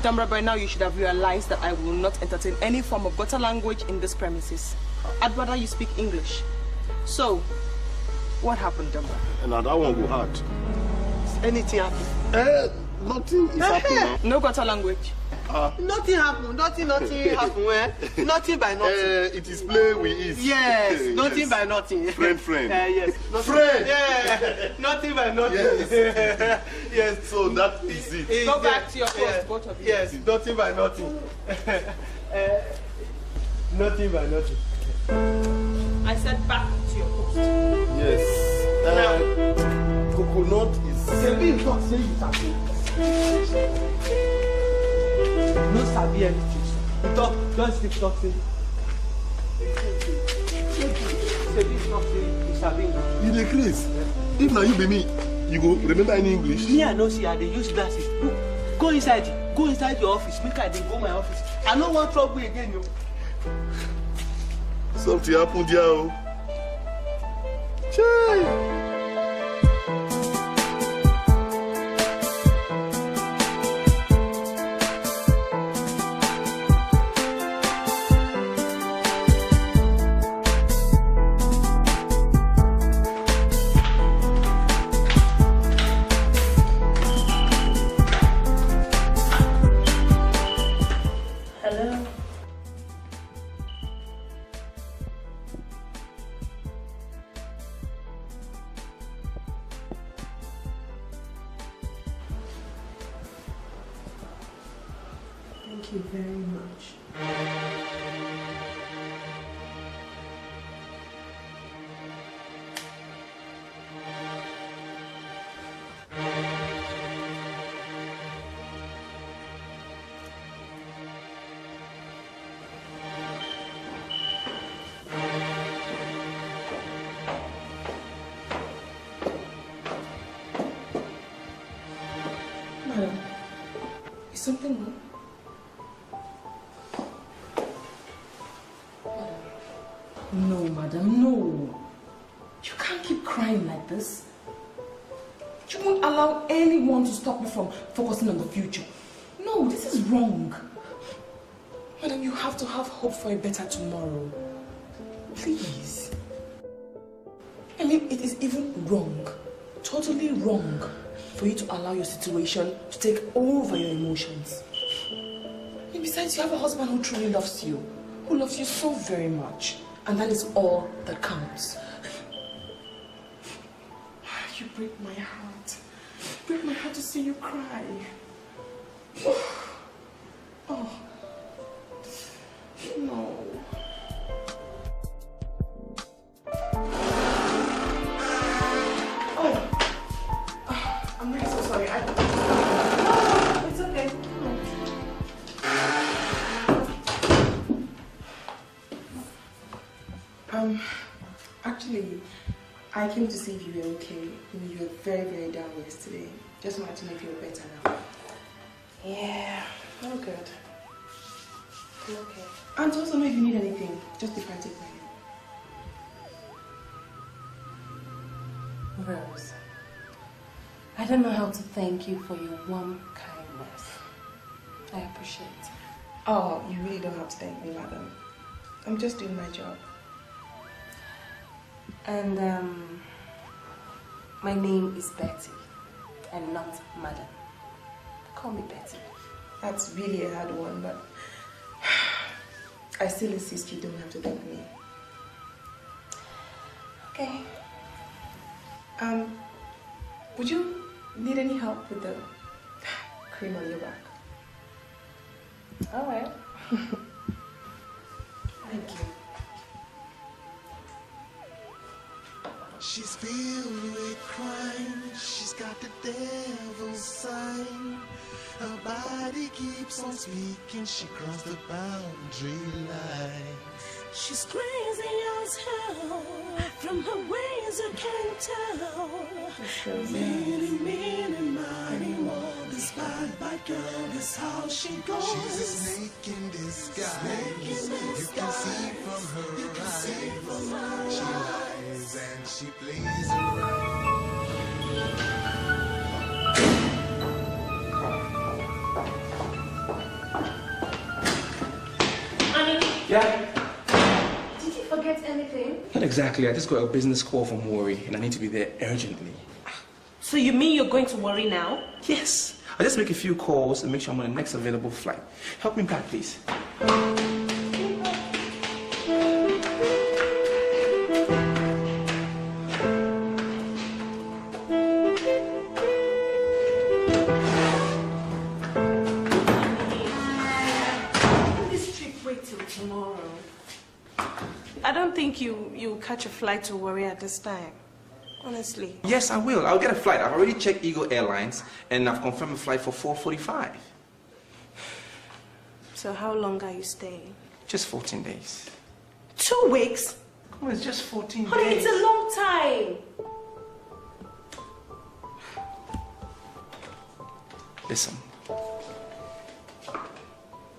Dumbra, by now you should have realized that I will not entertain any form of gutter language in this premises. I'd rather you speak English. So, what happened, Dumbra? Now that one go hard. Anything happen? Nothing is happening. No gutter language. Nothing happen. Nothing happen. Nothing by nothing. It is play we is. Yes. Nothing by nothing. Friend. Yes. Friend. Yeah. Nothing by nothing. Yes. Yes. So that is it. Go back to your post, both of you. Yes. Nothing by nothing. Nothing by nothing. I said back to your post. Yes. Coconut is. No sabi anything. Talk, just keep talking. You dey craze. If na you be me, you go remember any English? Me, I know see I dey use glasses. Look, go inside your office. Make I dey go my office. I no want trouble again, yo. Something happened there, oh. Chey. Thank you very much. Madam, is something wrong? No, madam, no. You can't keep crying like this. You won't allow anyone to stop you from focusing on the future. No, this is wrong. Madam, you have to have hope for a better tomorrow. Please. I mean, it is even wrong, totally wrong, for you to allow your situation to take over your emotions. And besides, you have a husband who truly loves you so very much. And that is all that counts. You break my heart. You break my heart to see you cry. Oh. No. I'm really so sorry. No, it's okay. Actually, I came to see if you were okay. You were very, very down yesterday. Just wanted to know if you're better now. Yeah, I'm good. I'm okay. And to also know if you need anything, just be frantic for you. Rose, I don't know how to thank you for your warm kindness. I appreciate it. Oh, you really don't have to thank me, madam. I'm just doing my job. And my name is Betty and not Madam. Call me Betty. That's really a hard one, but I still insist you don't have to thank me. Okay. Would you need any help with the cream on your back? All right. Thank you. She's filled with crime, she's got the devil's sign. Her body keeps on speaking, she crossed the boundary line. She's crazy as hell, from her ways I can't tell. Many, mighty more. This bad girl is how she goes. She's a snake in disguise. You can see from her eyes. She lies and she plays around. Yeah? Did you forget anything? Not exactly. I just got a business call from Worry and I need to be there urgently. So you mean you're going to worry now? Yes. I'll just make a few calls and make sure I'm on the next available flight. Help me back, please. This trip wait till tomorrow. I don't think you'll catch a flight to Worry at this time. Honestly. Yes, I will. I'll get a flight. I've already checked Eagle Airlines and I've confirmed a flight for 4:45. So how long are you staying? Just 14 days. 2 weeks? Come on, it's just 14 Honey, days. it's a long time. Listen.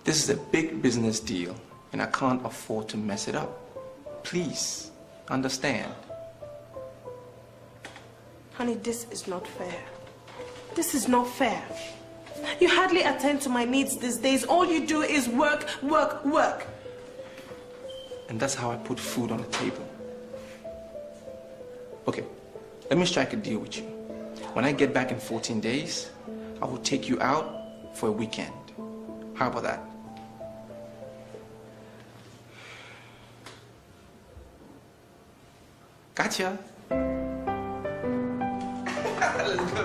This is a big business deal and I can't afford to mess it up. Please, understand. Honey, this is not fair. This is not fair. You hardly attend to my needs these days. All you do is work, work, work. And that's how I put food on the table. Okay, let me strike a deal with you. When I get back in 14 days, I will take you out for a weekend. How about that? Gotcha. Let's go.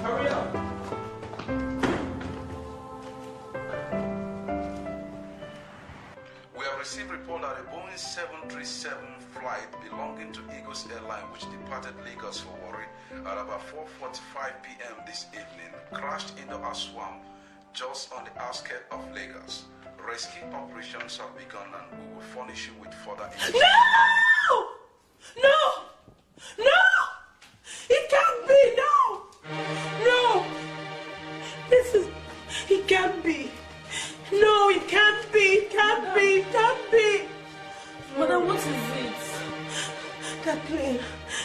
Hurry up. Boeing 737 flight belonging to Eagles Airline, which departed Lagos for Warri at about 4:45 p.m. this evening, crashed into a swamp just on the outskirts of Lagos. Rescue operations have begun and we will furnish you with further information. No! No! No! It can't be! No! No! It can't be. No, it can't be. It can't be. It can't be. Mother, what is it? That plane.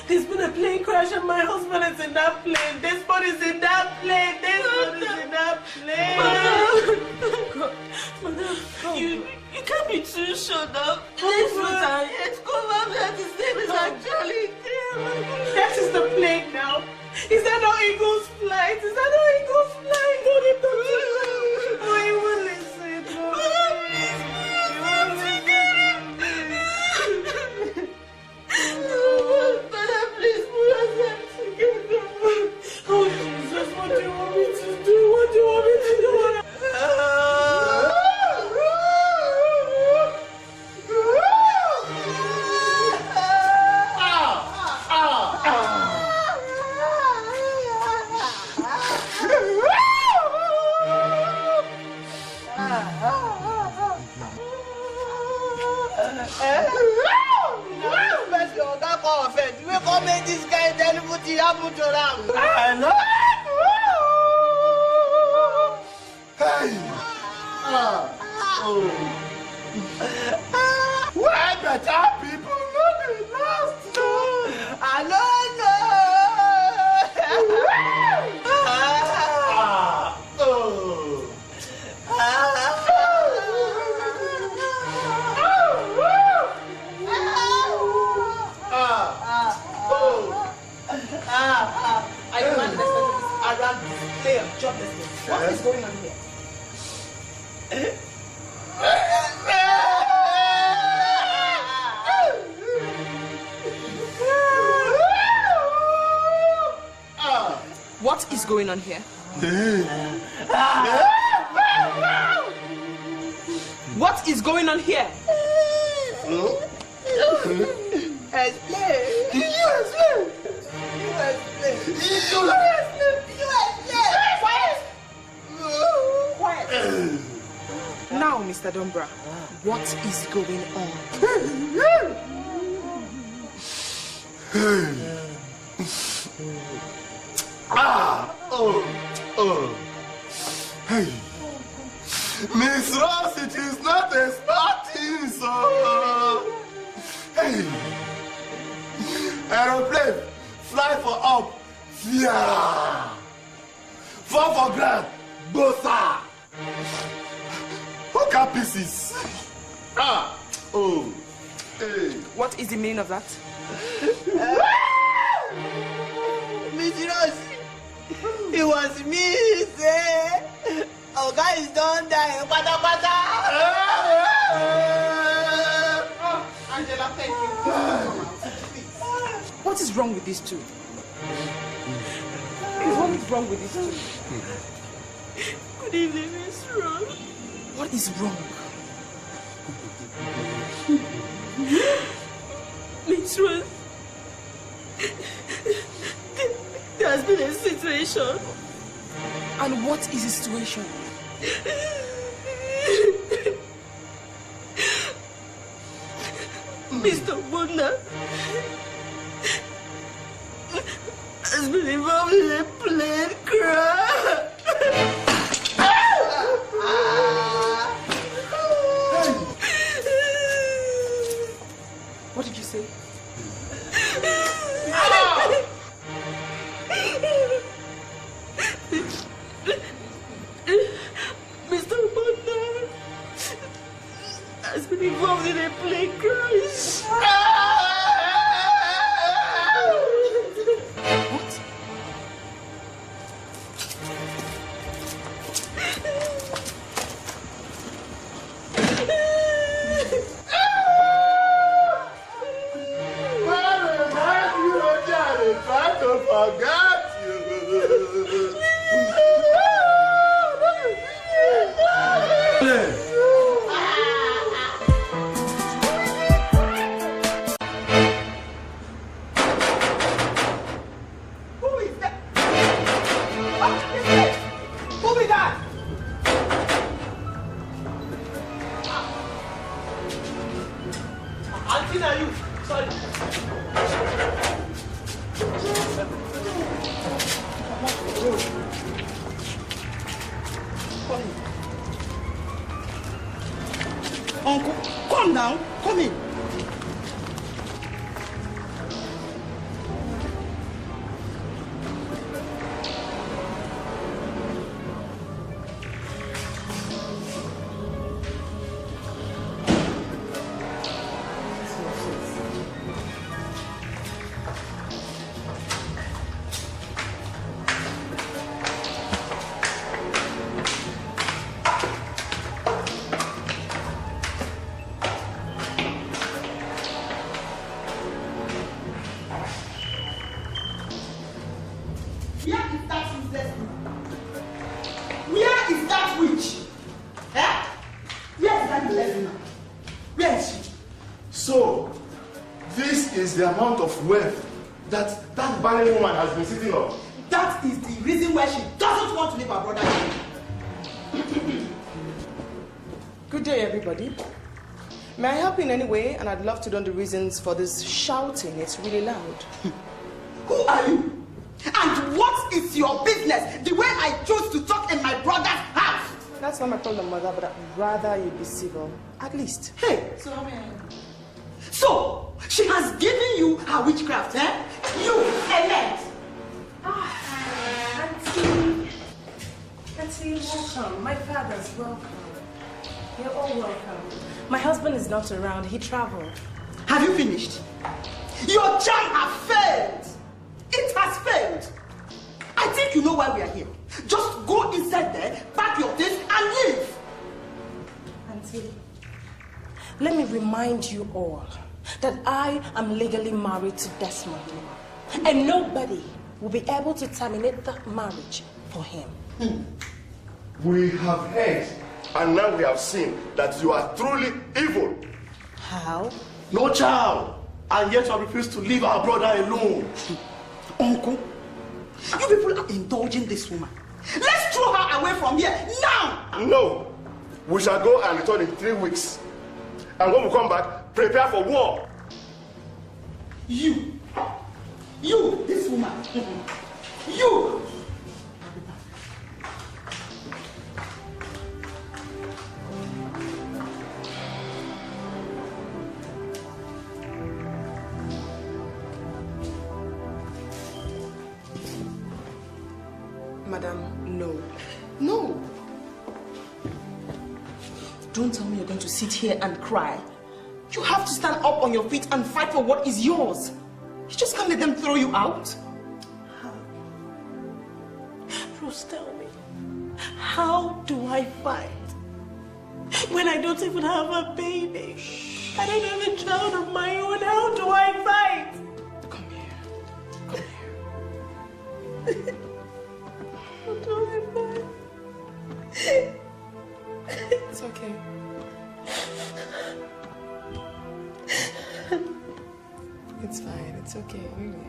There's been a plane crash and my husband is in that plane. Desmond is in that plane. Desmond is in that plane. Mother, you can't be too sure now. Let's cover that his name is actually That is the plane now. Is that not Eagle's flight? Is that not Eagle's flight? Don't even oh, you will listen. You will listen. Mother, please put us together. Oh, Jesus, what do you want me to do? What do you want me to do? This guy tell you what happened to them. Hey! Why better people not be lost? I don't know. I demand the around display of job listing. What is going on here? What is going on here? What is going on here? Now, Mr. Dombra, what is going on? Hey, Miss Ross, it is not a starting, so. Hey, aeroplane, fly for up, yeah. Fall for ground, bossa. Hook up pieces. Hey. What is the meaning of that? Miss Ross, it was me, say. Oh, guys, don't die. Angela, thank you. What is wrong with these two? What is wrong with these two? Good evening, Miss Ross. What is wrong? Miss Ross, there has been a situation. And what is the situation? Mr. Wonder has been involved in a plane crash. What did you say? Mr. Wonder has been involved in a plane crash. What? Try to forget you. Who be that? Auntie, are you? Sorry. Uncle, come down. Come in. The amount of wealth that barren woman has been sitting on. That is the reason why she doesn't want to leave her brother. Good day, everybody. May I help in any way? And I'd love to know the reasons for this shouting. It's really loud. Who are you? And what is your business? The way I chose to talk in my brother's house. That's not my problem, mother, but I'd rather you be civil. At least. Hey, so how may I help? So, she has given you her witchcraft, eh? You, Emmett! Auntie, welcome. My father's welcome. You're all welcome. My husband is not around. He traveled. Have you finished? Your charm has failed. It has failed. I think you know why we are here. Just go inside there, pack your things, and leave. Auntie, let me remind you all that I am legally married to Desmond, and nobody will be able to terminate that marriage for him. We have heard, and now we have seen that you are truly evil. How? No child, and yet you refuse to leave our brother alone. Uncle, you people are indulging this woman. Let's throw her away from here now! No, we shall go and return in 3 weeks. And when we come back, prepare for war. You, this woman, you. Madam, no. No. Don't tell me you're going to sit here and cry. You have to stand up on your feet and fight for what is yours. You just can't let them throw you out. How? Rose, tell me. How do I fight? When I don't even have a baby. I don't have a child of my own. How do I fight? Come here. Come here. How do I fight? It's okay. It's fine. It's okay. Really.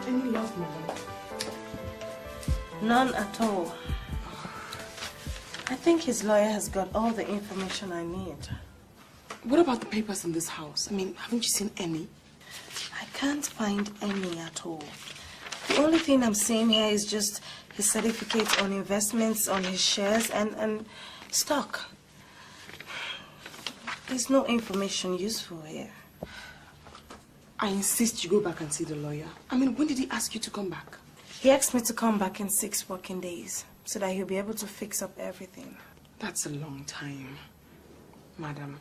Any love, Mom? None at all. I think his lawyer has got all the information I need. What about the papers in this house? I mean, haven't you seen any? I can't find any at all. The only thing I'm seeing here is just his certificates on investments, on his shares, and stock. There's no information useful here. I insist you go back and see the lawyer. I mean, when did he ask you to come back? He asked me to come back in 6 working days so that he'll be able to fix up everything. That's a long time. Madam,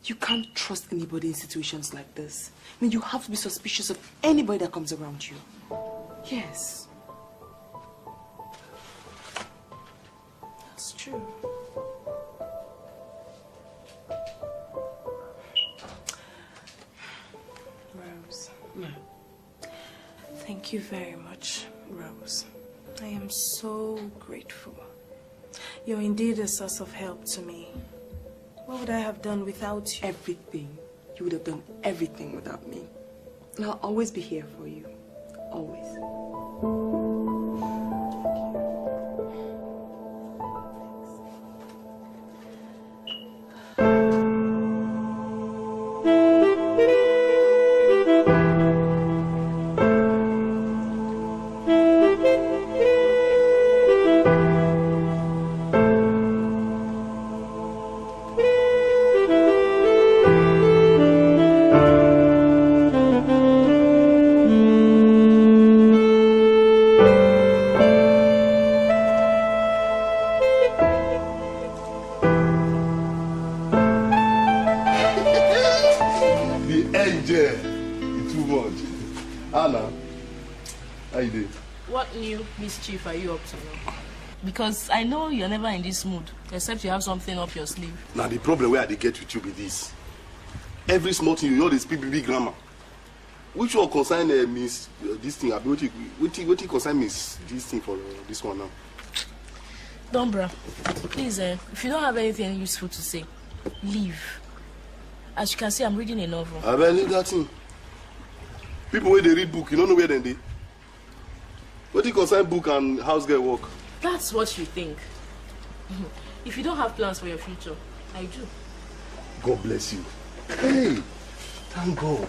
you can't trust anybody in situations like this. I mean, you have to be suspicious of anybody that comes around you. Yes. That's true. Rose. Yeah. Thank you very much, Rose. I am so grateful. You're indeed a source of help to me. What would I have done without you? Everything. You would have done everything without me. And I'll always be here for you. Always. Mischief are you up to now? Because I know you're never in this mood, except you have something up your sleeve. Now the problem where they get with you with this. Every small thing you always speak big grammar. Which one concern means this thing? What you concern means this thing for this one now? Dombra, please, if you don't have anything useful to say, leave. As you can see, I'm reading a novel. I better leave that thing. People where they read book, you don't know where they dey. What do you concern book and house girl work? That's what you think. If you don't have plans for your future, I do. God bless you. Hey, thank God.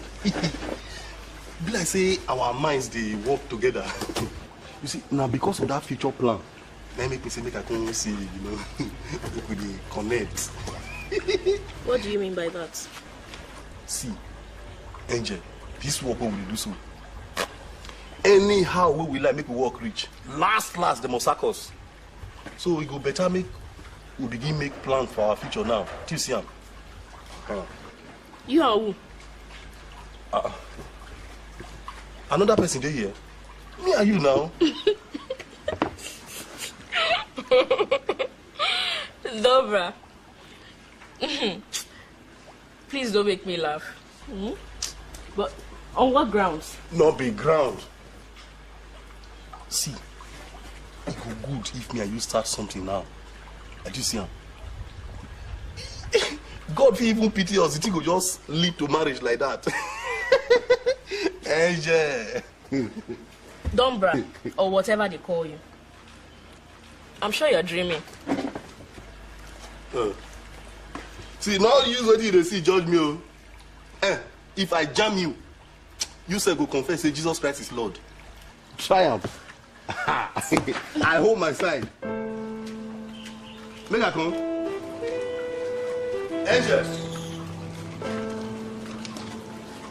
Be like say our minds they work together. You see, now because of that future plan, that make me say make I come see, you know, we dey connect. What do you mean by that? See, Angel, this work we will do so. Anyhow we like make we work rich. Last they must sack us. So we go better we begin make plans for our future now. Do you see him? You are who? Another person there here. Me and you now. Dobra. Please don't make me laugh. But on what grounds? Not big ground. See, it go good if me and you start something now. And you see him? God will even pity us. The thing will just lead to marriage like that. Angel. Dombra, or whatever they call you. I'm sure you're dreaming. See, now use what you see, judge me. If I jam you, you say go confess, say Jesus Christ is Lord. Triumph. I hold my side. Make I come. Angel.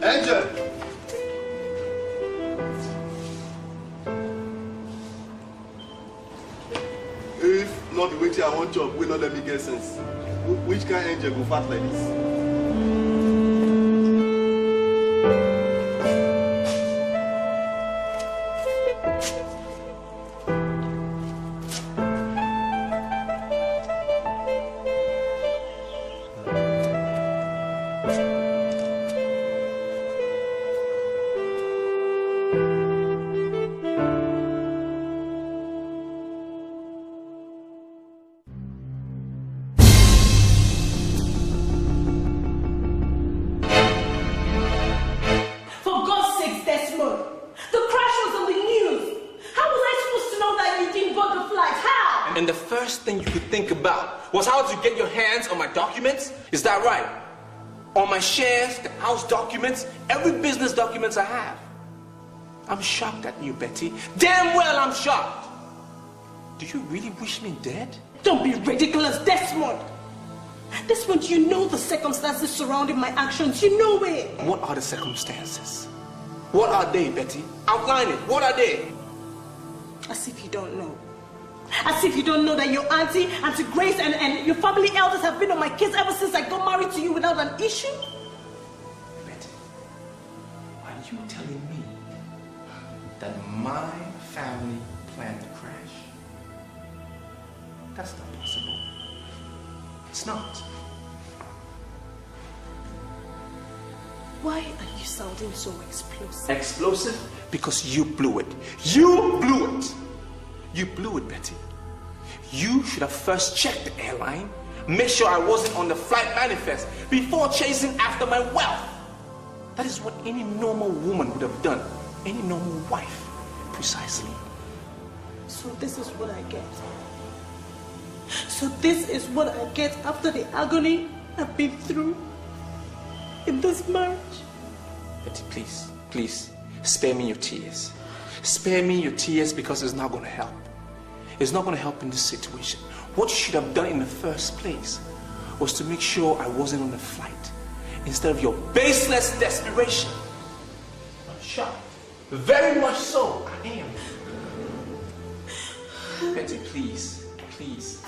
Angel. If not the way I want job, will not let me get sense. Which kind of angel go fast like this? Was how to get your hands on my documents? Is that right? On my shares, the house documents, every business documents I have. I'm shocked at you, Betty. Damn well I'm shocked. Do you really wish me dead? Don't be ridiculous, Desmond. Desmond, you know the circumstances surrounding my actions. You know it. What are the circumstances? What are they, Betty? Outline it. What are they? As if you don't know. As if you don't know that your auntie, Auntie Grace, and your family elders have been on my kids ever since I got married to you without an issue? Betty, are you telling me that my family planned the crash? That's not possible. It's not. Why are you sounding so explosive? Explosive? Because you blew it. You blew it. You blew it, Betty. You should have first checked the airline make sure I wasn't on the flight manifest before chasing after my wealth. That is what any normal woman would have done. Any normal wife. Precisely. So this is what I get. So this is what I get after the agony I've been through in this marriage. Betty, please, please, spare me your tears. Spare me your tears because it's not going to help. It's not going to help in this situation. What you should have done in the first place was to make sure I wasn't on the flight instead of your baseless desperation. I'm shocked. Very much so, I am. Betty, please, please.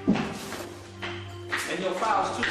And your files too.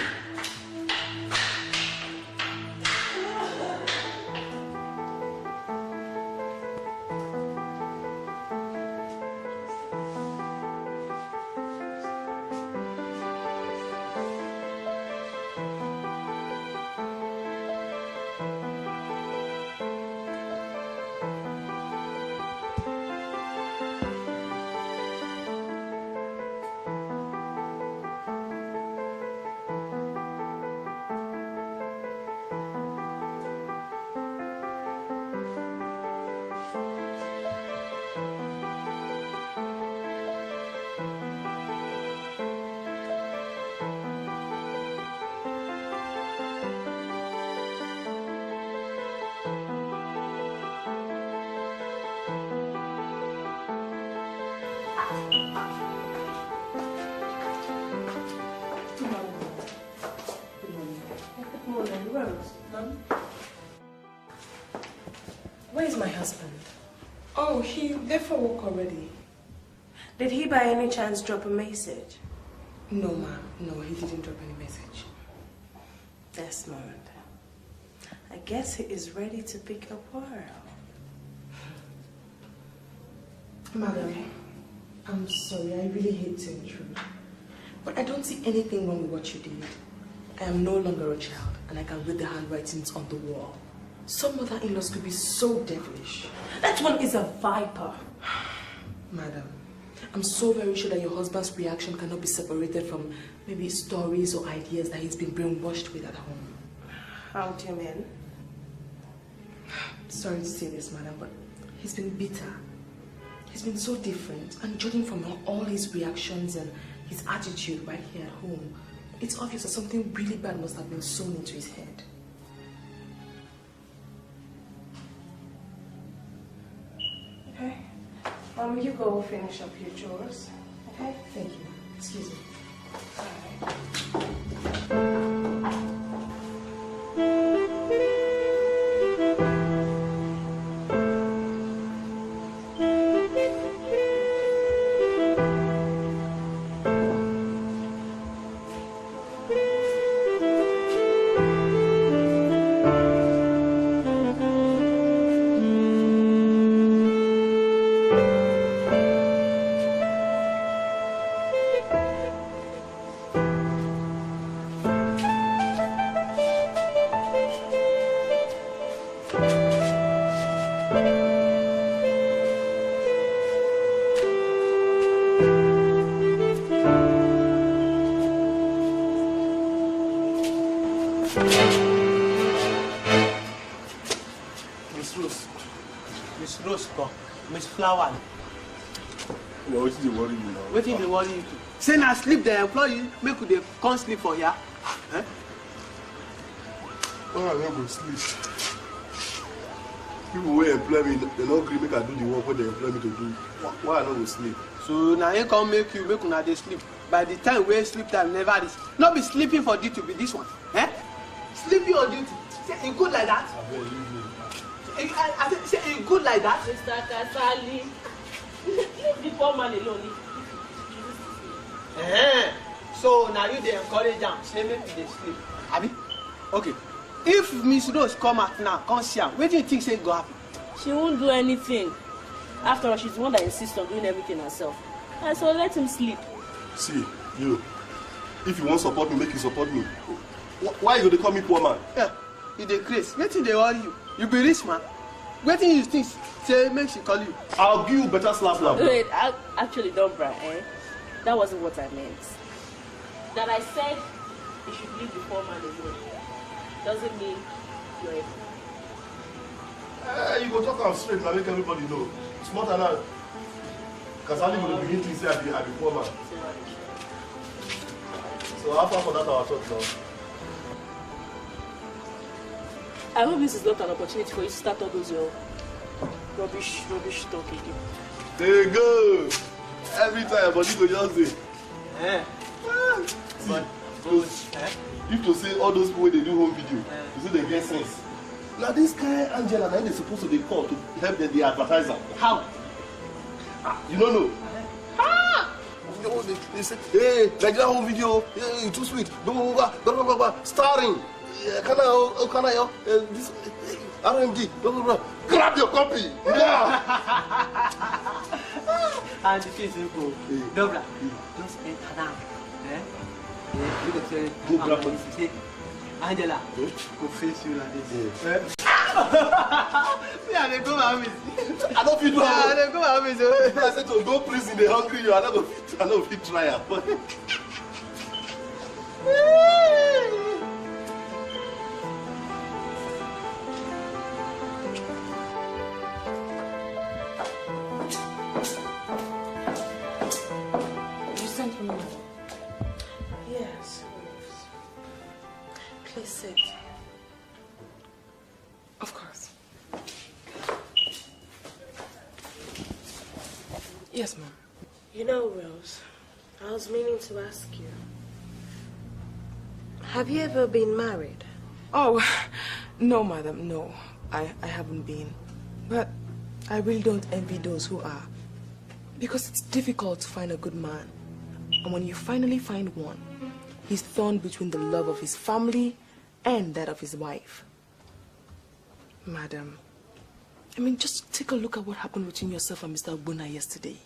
Where is my husband? Oh, he left for work already. Did he by any chance drop a message? No, ma'am. No, he didn't drop any message. Desmond, I guess he is ready to pick up Pearl. Madam, I'm sorry. I really hate to intrude. But I don't see anything wrong with what you did. I am no longer a child, and I can read the handwritings on the wall. Some mother-in-laws could be so devilish. That one is a viper. Madam, I'm so very sure that your husband's reaction cannot be separated from maybe stories or ideas that he's been brainwashed with at home. How do you mean? Sorry to say this, madam, but he's been bitter. He's been so different, and judging from all his reactions and his attitude right here at home, it's obvious that something really bad must have been sewn into his head. Okay. You go finish up your chores. Okay? Thank you. Excuse me. All right. Flower. Well, what is the worry you now? What is the worry you? Say na sleep the employee make they come sleep for here. Eh? Oh, I don't go sleep. People who employ me, they don't agree make I do the work what they employ me to do. Why I don't go sleep? So now you come make una dey sleep. By the time we sleep time never reach. Not be sleeping for duty be this one. Eh? Sleeping on duty. Say it good like that. I say it good like that. Mr. Kasali, leave the poor man alone. So now you dey encourage am say make we dey sleep. Abi? Okay. If Miss Rose come out now, come see am, wetin you think say go happen? She won't do anything. After all, she's the one that insists on doing everything herself. And so let him sleep. See, you. If you want to support me, make you support me. Why you dey call me poor man? Yeah, you dey craze. Wetin dey worry you? You be rich man. Wetin you think say make she call you? I'll give you better slap now. Wait, actually, don't brag, eh? That wasn't what I meant. that I said you should leave the poor man alone doesn't mean you're a You go talk am straight and make everybody know. Smart than that. Kasali will begin to say I be poor man. So how far for that our talk now? I hope this is not an opportunity for you to start all those your rubbish talk again. There you go. Every time, but you go just say. But if to say all those people they do home video, you see they get sense. Now this guy Angela, now they supposed to be called to help the advertiser. how? You don't know. They say, hey, Nigerian home video, hey, too sweet, starring, this RMD, grab your copy. Yeah. And the thing is simple. Dobra, just enter now. Look at say, go grab it. Say, Angela, go face you like this. See, I go my miss. I don't feel I go my miss. I said to go prison, they hungry you. I don't feel try it. You sent for me. Yes. Please sit. Of course. Yes, ma'am. You know, Rose, I was meaning to ask you. Have you ever been married? Oh, no, madam, no. I haven't been. But I really don't envy those who are. Because it's difficult to find a good man. And when you finally find one, he's torn between the love of his family and that of his wife. Madam, I mean, just take a look at what happened between yourself and Mr. Ogbonna yesterday.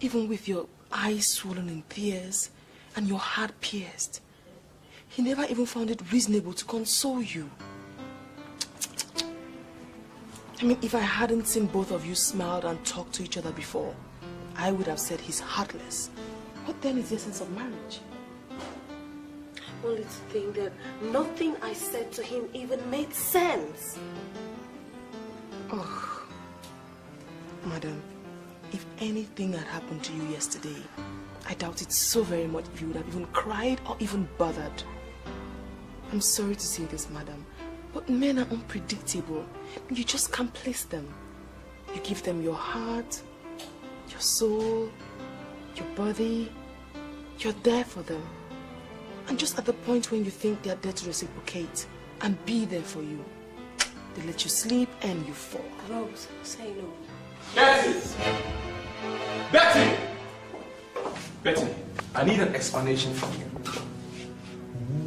Even with your eyes swollen in tears and your heart pierced, he never even found it reasonable to console you. I mean, if I hadn't seen both of you smile and talk to each other before, I would have said he's heartless. What then is the essence of marriage? Only to think that nothing I said to him even made sense. Oh, madam, if anything had happened to you yesterday, I doubt it so very much if you would have even cried or even bothered. I'm sorry to say this, madam, but men are unpredictable. You just can't place them. You give them your heart, your soul, your body. You're there for them. And just at the point when you think they're there to reciprocate and be there for you, they let you sleep and you fall. Rose, say no. Betty! Betty! Betty, I need an explanation from you.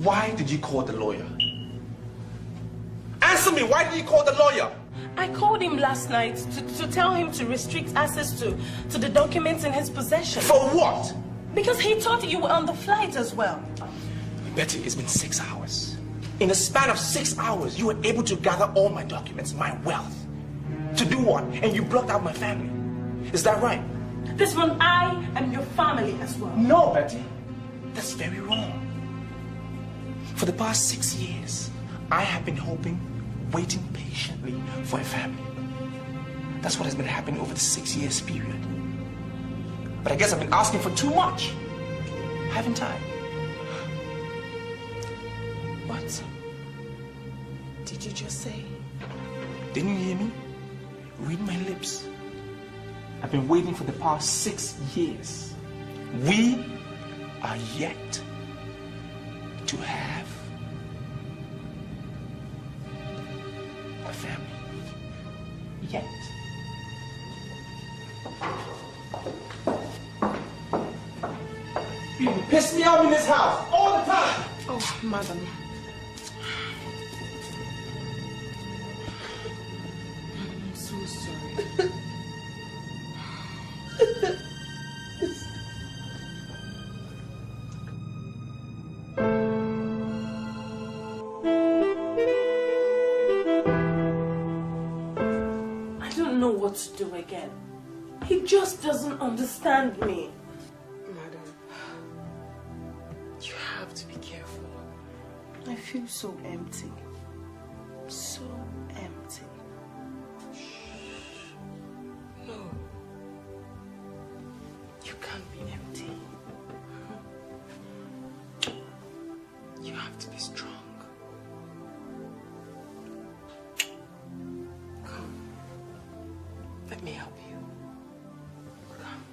Why did you call the lawyer? Answer me, why did you call the lawyer? I called him last night to tell him to restrict access to the documents in his possession. For what? Because he thought you were on the flight as well. Betty, it's been 6 hours. In a span of 6 hours, you were able to gather all my documents, my wealth. To do what? And you blocked out my family. Is that right? Desmond, I am your family as well. No, Betty. That's very wrong. For the past 6 years, I have been hoping, waiting patiently for a family. That's what has been happening over the 6 years period. But I guess I've been asking for too much, haven't I? What did you just say? Didn't you hear me? Read my lips. I've been waiting for the past 6 years. We are yet to have a family. Yet. People piss me off in this house all the time. Oh, madam. I'm so sorry. I don't know what to do again. He just doesn't understand me. Madam, I feel so empty. So empty. No. You can't be empty. You have to be strong. Come. Let me help you. Come.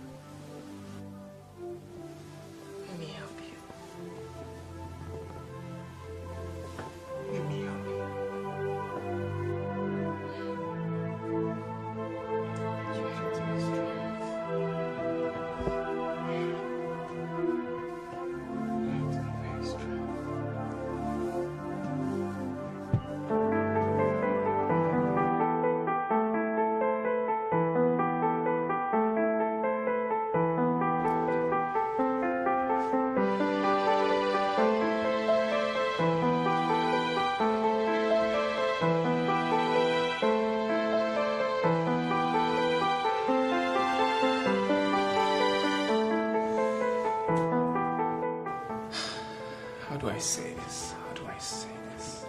Let me help you. Let me help you. You have to be strong. You have to be very strong. How do I say this? How do I say this?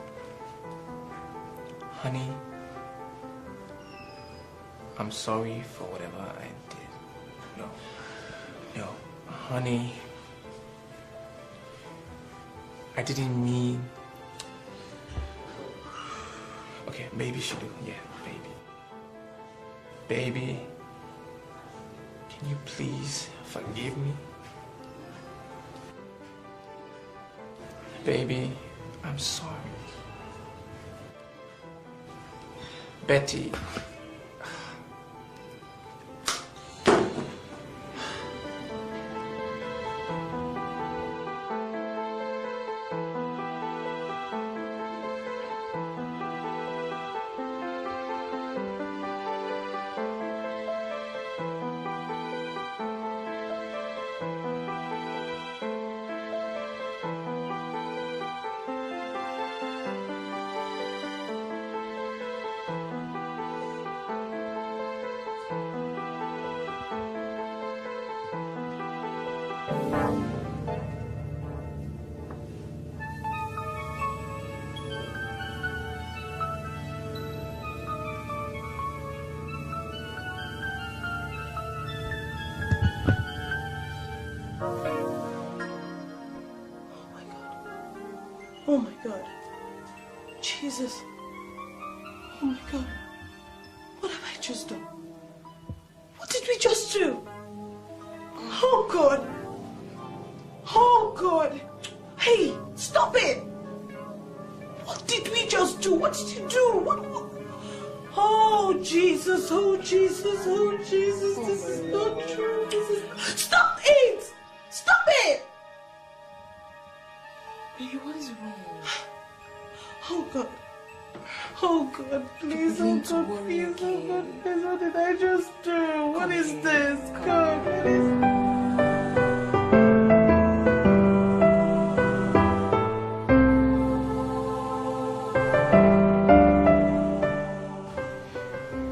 Honey, I'm sorry for whatever I did. No, honey, I didn't mean... Okay, baby should do, yeah, baby. Baby, can you please forgive me? Baby, I'm sorry. Betty. Oh my God. Jesus. Oh my God. What have I just done? What did we just do? Oh God. Oh God. Hey, stop it. What did we just do? What did you do? What? Oh Jesus, oh Jesus, oh Jesus. This is not true. This is... Stop it! Stop it! Baby, what is wrong? Oh God. Oh God, please, oh God, please, oh God, please, what did I just do? What is this? God, what is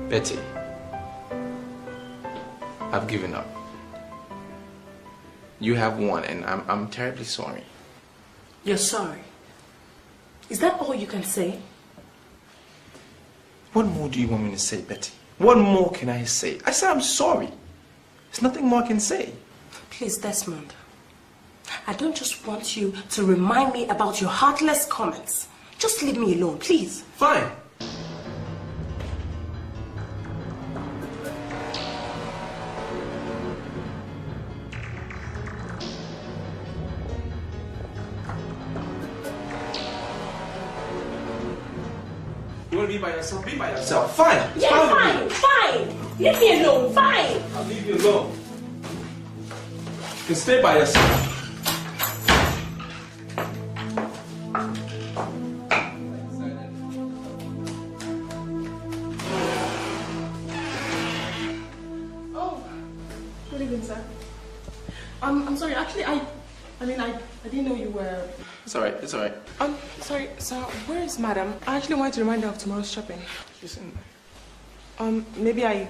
Betty, I've given up. You have won, and I'm terribly sorry. You're sorry? Is that all you can say? What more do you want me to say, Betty? What more can I say? I said I'm sorry. There's nothing more I can say. Please, Desmond. I don't just want you to remind me about your heartless comments. Just leave me alone, please. Fine. You want to be by yourself? Be by yourself. Fine. It's Yeah, fine. Leave me alone, fine. I'll leave you alone. You can stay by yourself. Oh, good evening, sir. I'm sorry. Actually, I didn't know you were. It's alright. It's alright. Sorry, sir. Where is Madam? I actually wanted to remind her of tomorrow's shopping. She's in there. Maybe I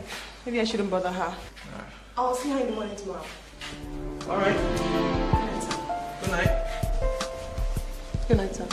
shouldn't bother her. I'll see her in the morning tomorrow. Alright. Good night. Good night, sir.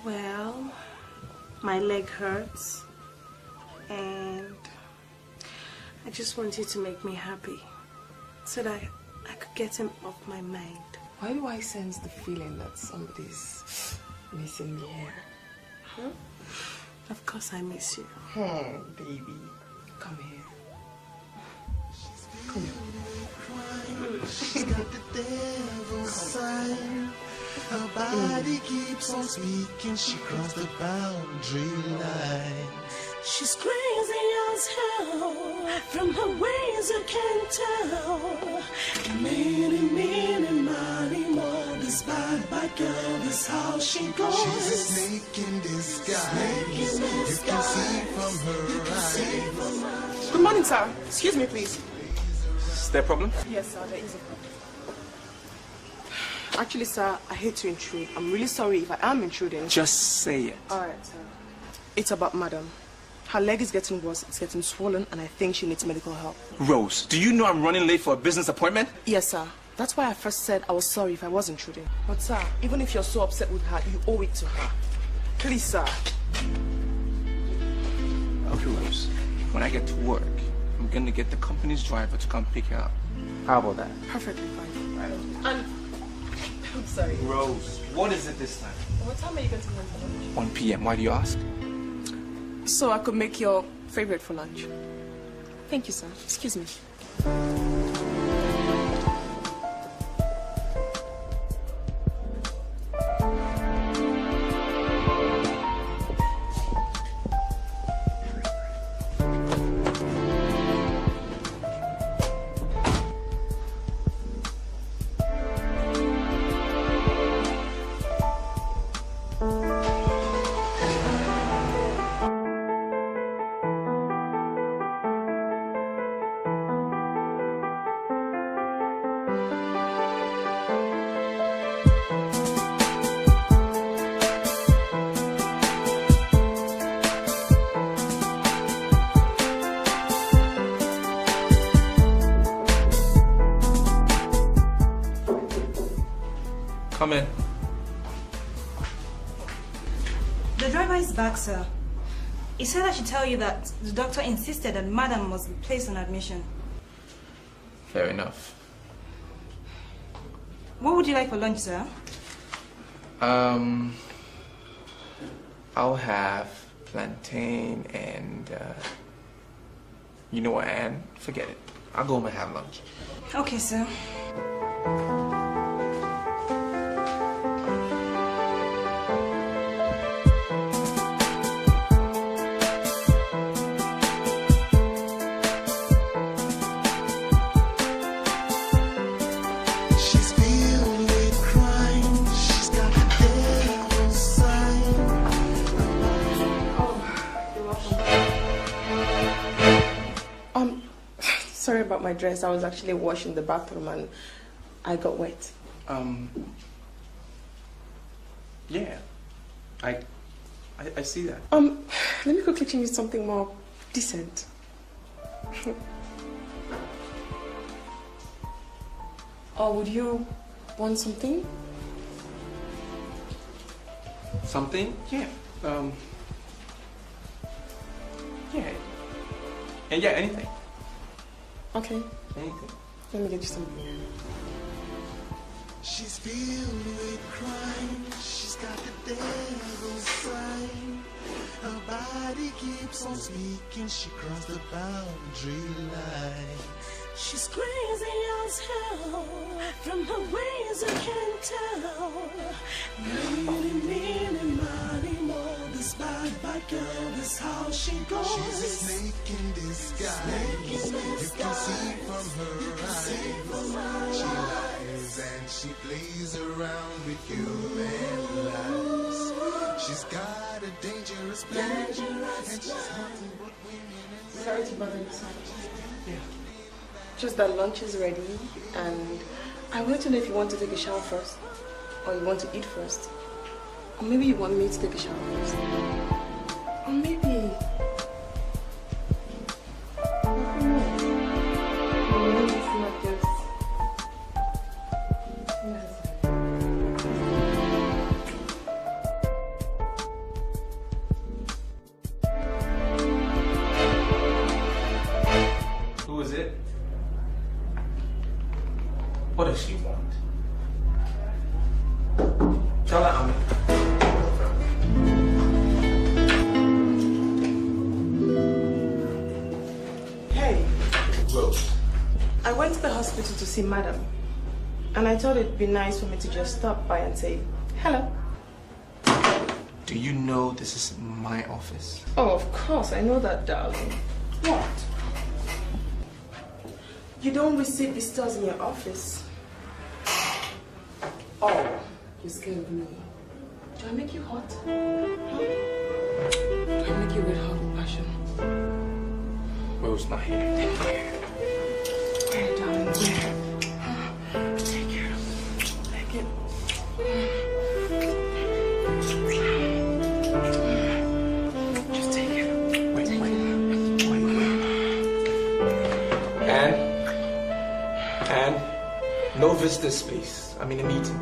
Well, my leg hurts, and I just want you to make me happy so that I could get him off my mind. Why do I sense the feeling that somebody's missing me here? Huh? Of course I miss you. Baby. Come here. Come here. She's got the devil's sign. Her body keeps on speaking. She crossed the boundary line. She's crazy as hell. From her ways I can tell. Many, money more. This bad girl, this how she goes. She's a snake in disguise. You can see from her eyes. Good morning, sir. Excuse me, please. Is there a problem? Yes, sir, there is a problem. Actually, sir, I hate to intrude. I'm really sorry if I am intruding. Just say it. Alright, sir. It's about madam. Her leg is getting worse, it's getting swollen, and I think she needs medical help. Rose, do you know I'm running late for a business appointment? Yes, sir. That's why I first said I was sorry if I was intruding. But, sir, even if you're so upset with her, you owe it to her. Please, sir. Okay, Rose. When I get to work, I'm gonna get the company's driver to come pick her up. How about that? Perfectly fine. Right. And I'm sorry. Rose, what is it this time? What time are you going to lunch for lunch? 1 p.m. Why do you ask? So I could make your favorite for lunch. Thank you, sir. Excuse me. Come in. The driver is back, sir. He said I should tell you that the doctor insisted that madam must be placed on admission. Fair enough. What would you like for lunch, sir? I'll have plantain and, you know what, Anne? Forget it. I'll go home and have lunch. Okay, sir. Sorry about my dress. I was actually washing the bathroom and I got wet. Yeah. I see that. Let me quickly change something more decent. Or would you want something? Something? Yeah. Yeah. And yeah, anything. Okay. Anything. Let me get you something. She's filled with crime. She's got the devil's sign. Her body keeps on speaking. She crossed the boundary line. She's crazy as hell. From her ways I can tell. Many, money more. This bad girl, this how she goes. She's a snake in disguise. You can see from her eyes. She lies and she plays around with human lives. She's got a dangerous plan. And she's hunting both women and men. Sorry to bother you, sir. Yeah. Just that lunch is ready, and I wanted to know if you want to take a shower first, or you want to eat first, or maybe you want me to take a shower first, or maybe. What does she want? Tell her I'm Hey, Rose. I went to the hospital to see Madam. And I thought it'd be nice for me to just stop by and say, hello. Do you know this is my office? Oh, of course, I know that, darling. What? You don't receive visitors in your office. Oh, you're scared of me. Do I make you hot? Huh? Do I make you red hot with passion? Rose not here. Where, darling, where? Take it. Take it. Just take it. Wait. And no visitors, please. I'm in a meeting.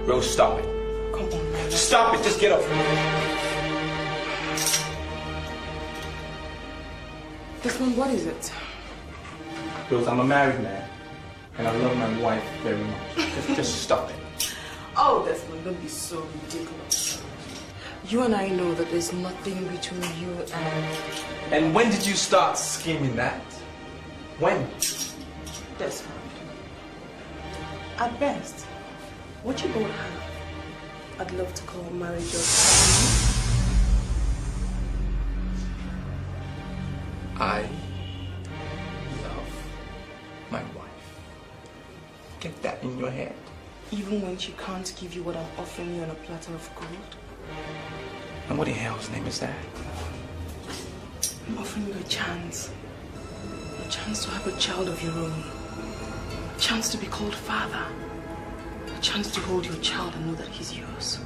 Rose, stop it. Come on, man. Stop it. Just get up. Desmond, what is it? Rose, I'm a married man. And I love my wife very much. Just stop it. Oh, Desmond, don't be so ridiculous. You and I know that there's nothing between you and... And when did you start scheming that? When? Desmond. At best, what you both have, I'd love to call marriage. I love my wife. Get that in your head. Even when she can't give you what I'm offering you on a platter of gold? And what the hell's name is that? I'm offering you a chance. A chance to have a child of your own. A chance to be called father. A chance to hold your child and know that he's yours.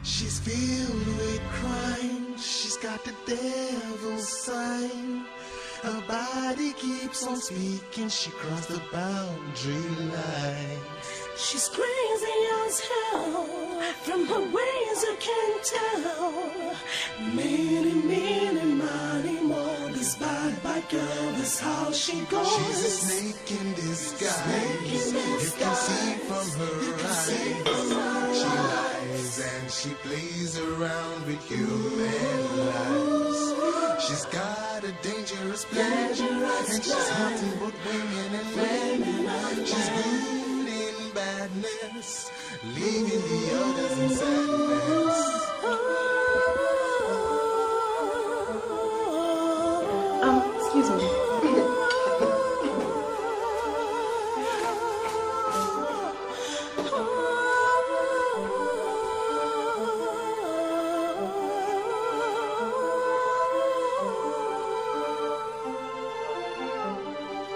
She's filled with crime. She's got the devil's sign. Her body keeps on speaking. She crossed the boundary line. She's crazy as hell. From her ways I can tell. Many, money more. This bad girl, that's how she goes. She's a snake in disguise. You can see from her eyes. She lies and she plays around with human lives. She's got a dangerous pleasure, and she's hunting both women and men. She's good in badness, leaving the others in sadness. Excuse me.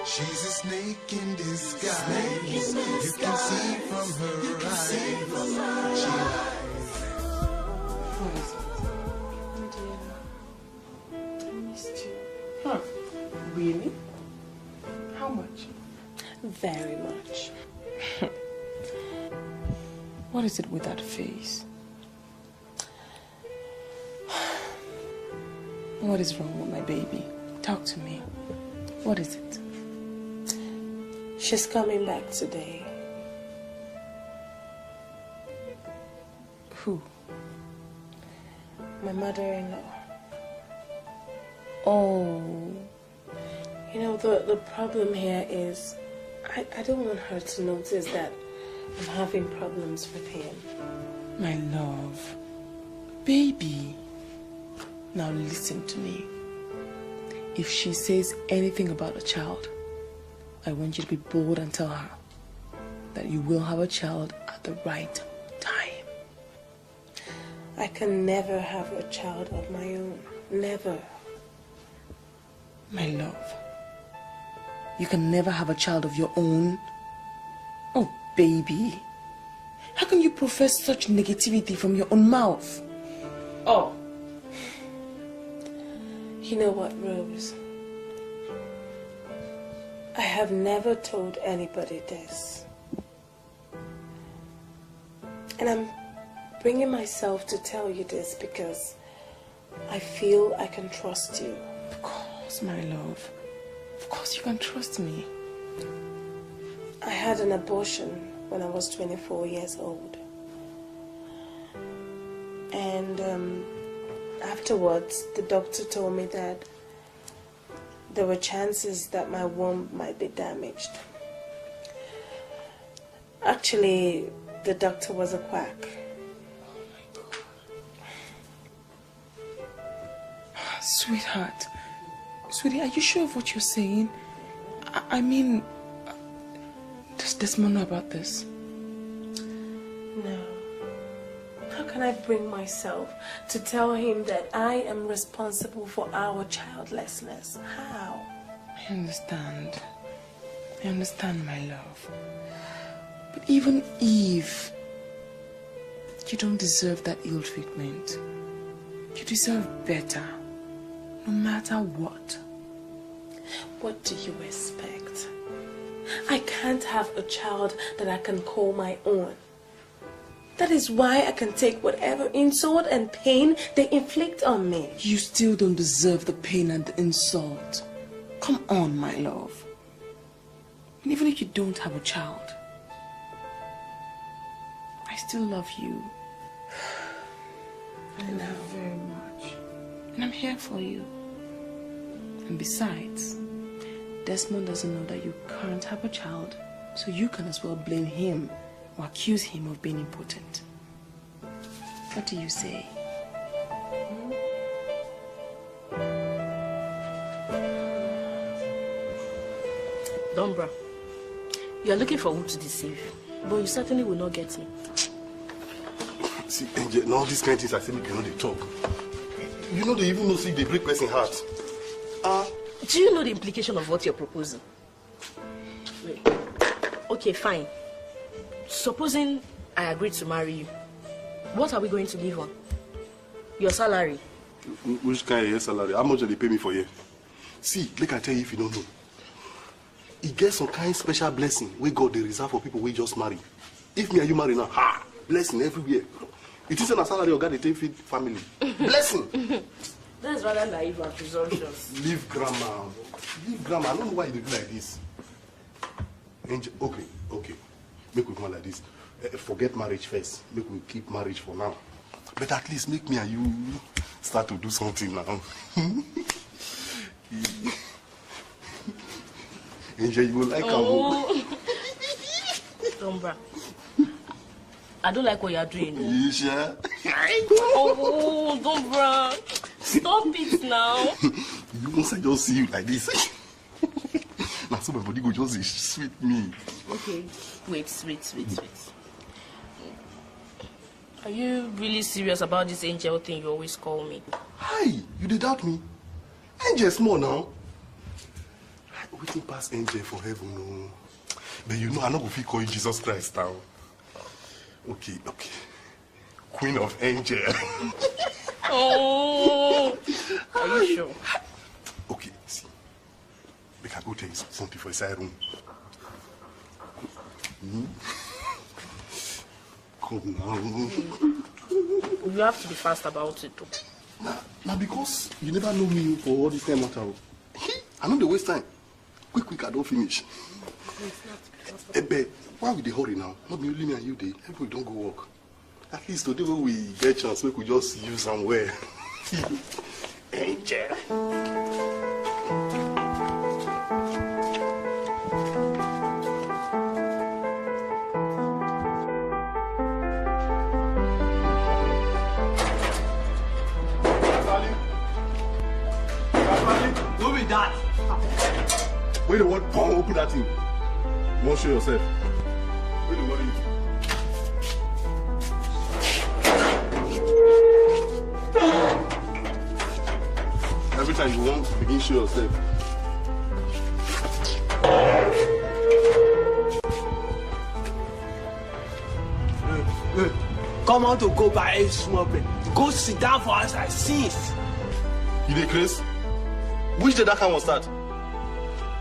She's a snake in disguise. You can see from her eyes. She lies. What is it? Oh dear. I missed you. Huh. Really? How much? Very much. What is it with that face? What is wrong with my baby? Talk to me. What is it? She's coming back today. Who? My mother-in-law. Oh. You know, the problem here is I don't want her to notice that I'm having problems with him. My love. Baby. Now listen to me. If she says anything about a child, I want you to be bold and tell her that you will have a child at the right time. I can never have a child of my own. Never. My love, you can never have a child of your own. Oh, baby. How can you profess such negativity from your own mouth? Oh, You know what, Rose? I have never told anybody this. And I'm bringing myself to tell you this because I feel I can trust you. Of course, my love. Of course you can trust me. I had an abortion when I was 24 years old. And afterwards, the doctor told me that there were chances that my womb might be damaged. Actually, the doctor was a quack. Sweetheart, sweetie, are you sure of what you're saying? I mean, does Desmond know about this? No. How can I bring myself to tell him that I am responsible for our childlessness? How? I understand, my love. But even if you don't deserve that ill treatment, you deserve better, no matter what. What do you expect? I can't have a child that I can call my own. That is why I can take whatever insult and pain they inflict on me. You still don't deserve the pain and the insult. Come on, my love. And even if you don't have a child, I still love you. I love you very much. And I'm here for you. And besides, Desmond doesn't know that you can't have a child, so you can as well blame him or accuse him of being impotent. What do you say? Dombra, you are looking for who to deceive, but you certainly will not get me. See, Angel, now these kind of things I say make you know they talk. You know they even know see they break person's heart. Do you know the implication of what you're proposing? Wait. Okay, fine. Supposing I agree to marry you, what are we going to live on? Your salary? Which kind of salary? How much do they pay me for you? See, like I tell you if you don't know. He gets some kind of special blessing where God they reserve for people we just marry. If me and you marry now, blessing everywhere. It isn't a salary or God they take feed family. Blessing. That's rather naive and presumptuous. Leave grandma. Leave grandma. I don't know why you do like this. Angel, okay. Make we go like this. Forget marriage first. Make we keep marriage for now. But at least make me and you start to do something now. Angel, you will like Dombra, I don't like what you're doing. You sure? Oh, Dombra, stop it now. You once I just see you like this. Now so my body go just sweet me. Okay, wait. Are you really serious about this angel thing you always call me? Hi, you did doubt me. Angel small now. Waiting past angel for heaven, no. But you know I not go fit call you Jesus Christ now. Okay. Queen of angel. Oh, are you sure? Okay, see. We can go tell you something for inside room. Come now. You have to be fast about it too. Now because you never know me for all this time matter. I know the waste time. Quick, I don't finish. But why we dey hurry now? Not me, only me and you dey. Everybody don't go work. At least today when we get chance, we could just use somewhere. Angel. Who be that? Wait the word, come open that thing. You want to show yourself? Wait the word. Every time you want to begin show yourself. Come out to go buy a small bit. Go sit down for us, I see. You dey craze? Which day that kind will start?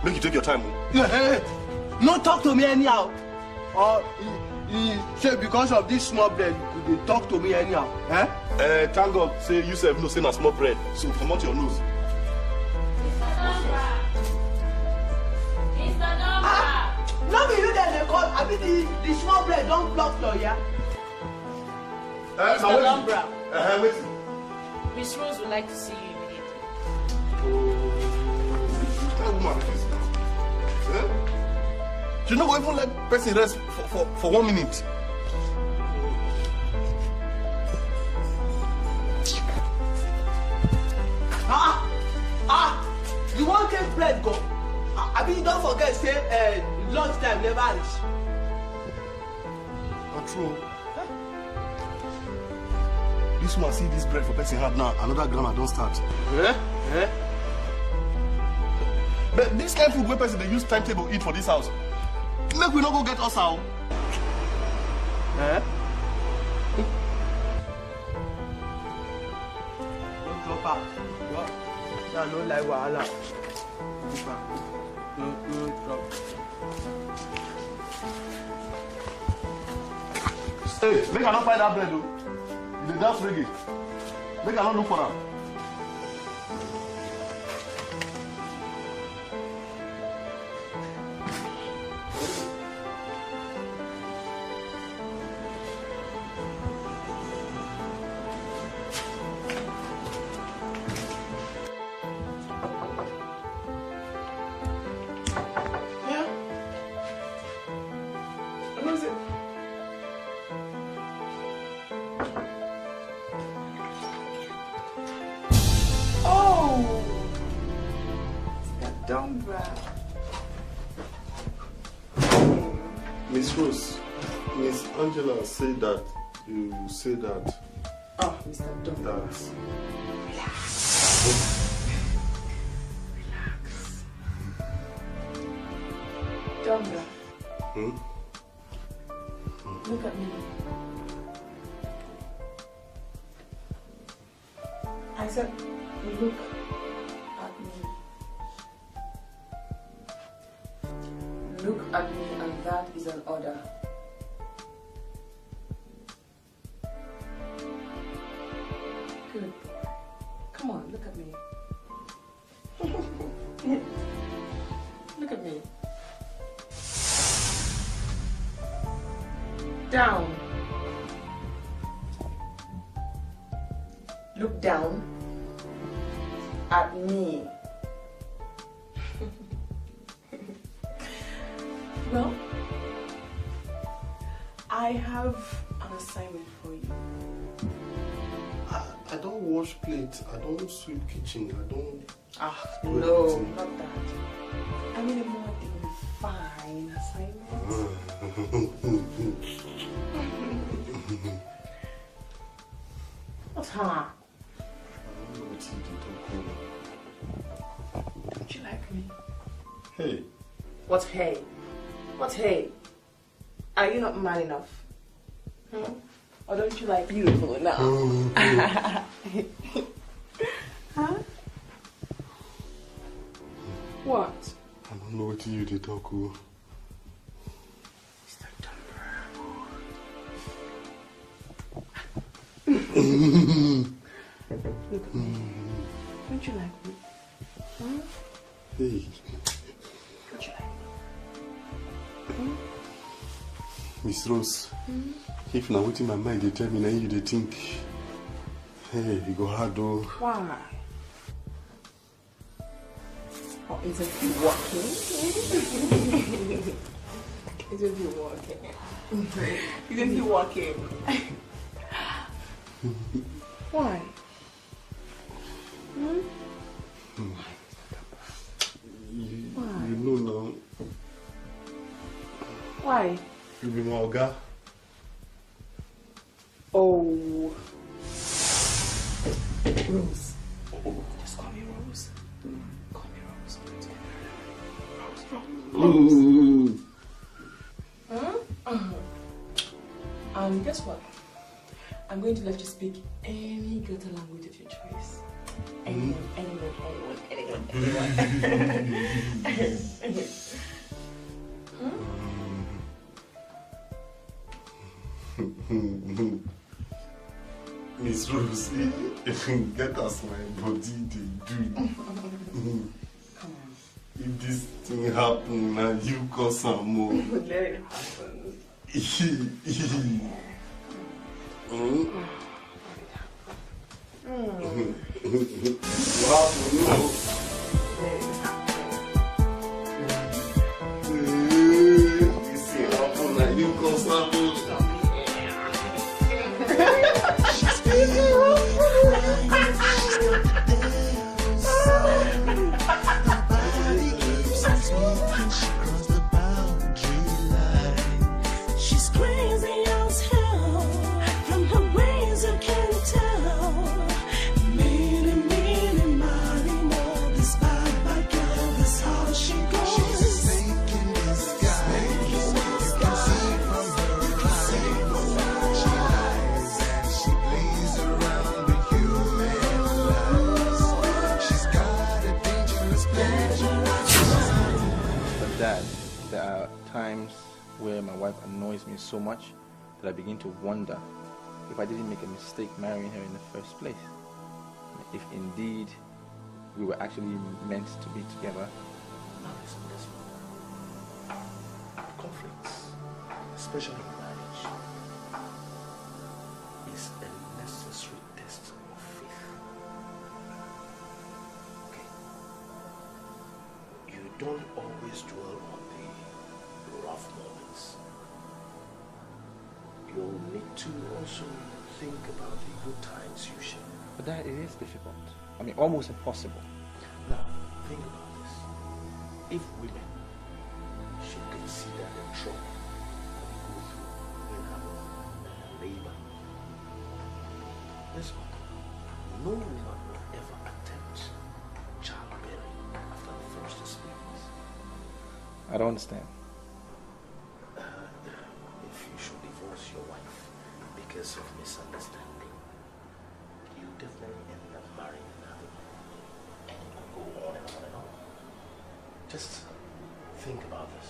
Make you take your time. Hey, no talk to me anyhow. Or he say because of this small bread, you dey talk to me anyhow. Thank God, say you say no say na small bread. So come out your nose. No be you that they call. I mean the small bread don't block your ear. Mr. Lombra. Wait. Miss Rose would like to see you immediately. That woman is. She no go even let person rest for 1 minute. You won't take bread go. I mean, don't forget, say, lunch time never reach. Not true. This one see this bread for person hand now. Another grammar don't start. But this kind of food where person they use timetable eat for this house. Make we not go get us out. Don't drop out. I don't like wahala. Don't drop. Hey, make I not find that bread though. The dance reggae. Make I not look for that. Miss Rose, Miss Angela said that you say that. Oh, Mr. Douglas. Relax. Douglas. Look at me. I said, look at me. Look at me, and that is an order. Good boy. Come on, look at me. Look at me. Down. Look down at me. Well, I have an assignment for you. I don't wash plates. I don't sweep kitchen. I don't. No, not that. I mean a more fine assignment. What's huh? I don't know what you do. Don't you like me? Hey. What's hey? What's hey? Are you not man enough? Or don't you like beautiful enough? Huh? What? I don't know what you did, Oku. Mr. Look at me. Don't you like me? Huh? Hey. Don't you like me? Miss Rose, if now within my mind they tell me now you they think, hey, you go hard though. Why? Or isn't he walking? Isn't he walking? Isn't he walking? Why? You know now. Why? You be my Oga. Oh. Rose. Just call me Rose. Call me Rose. Rose. Guess what? I'm going to let you speak any gutter language of your choice. Anyone. Miss Rosie, get us my body they do. If this thing happen now, you cause some more. Let it happen. She's crazy as hell. From her ways you can tell. Many, mighty more. This bad girl, this how she goes. She's a snake in disguise. You can see from her eyes. She lies and she plays around with human lies. She's got a dangerous pleasure. But Dad, there are times where my wife annoys me so much that I begin to wonder if I didn't make a mistake marrying her in the first place. If indeed we were actually meant to be together. Now listen, Desmond. Conflicts, especially in marriage, is a necessary test of faith. Okay? You don't always dwell on the rough moments. You'll need to also think about the good times you share. But that it is difficult. I mean, almost impossible. Now, think about this. If women should consider the trouble that we go through in our labor, listen, no woman will ever attempt childbearing after the first experience. I don't understand. If you should divorce your wife because of misunderstanding, you definitely end up marrying another man. And it could go on and on and on. Just think about this.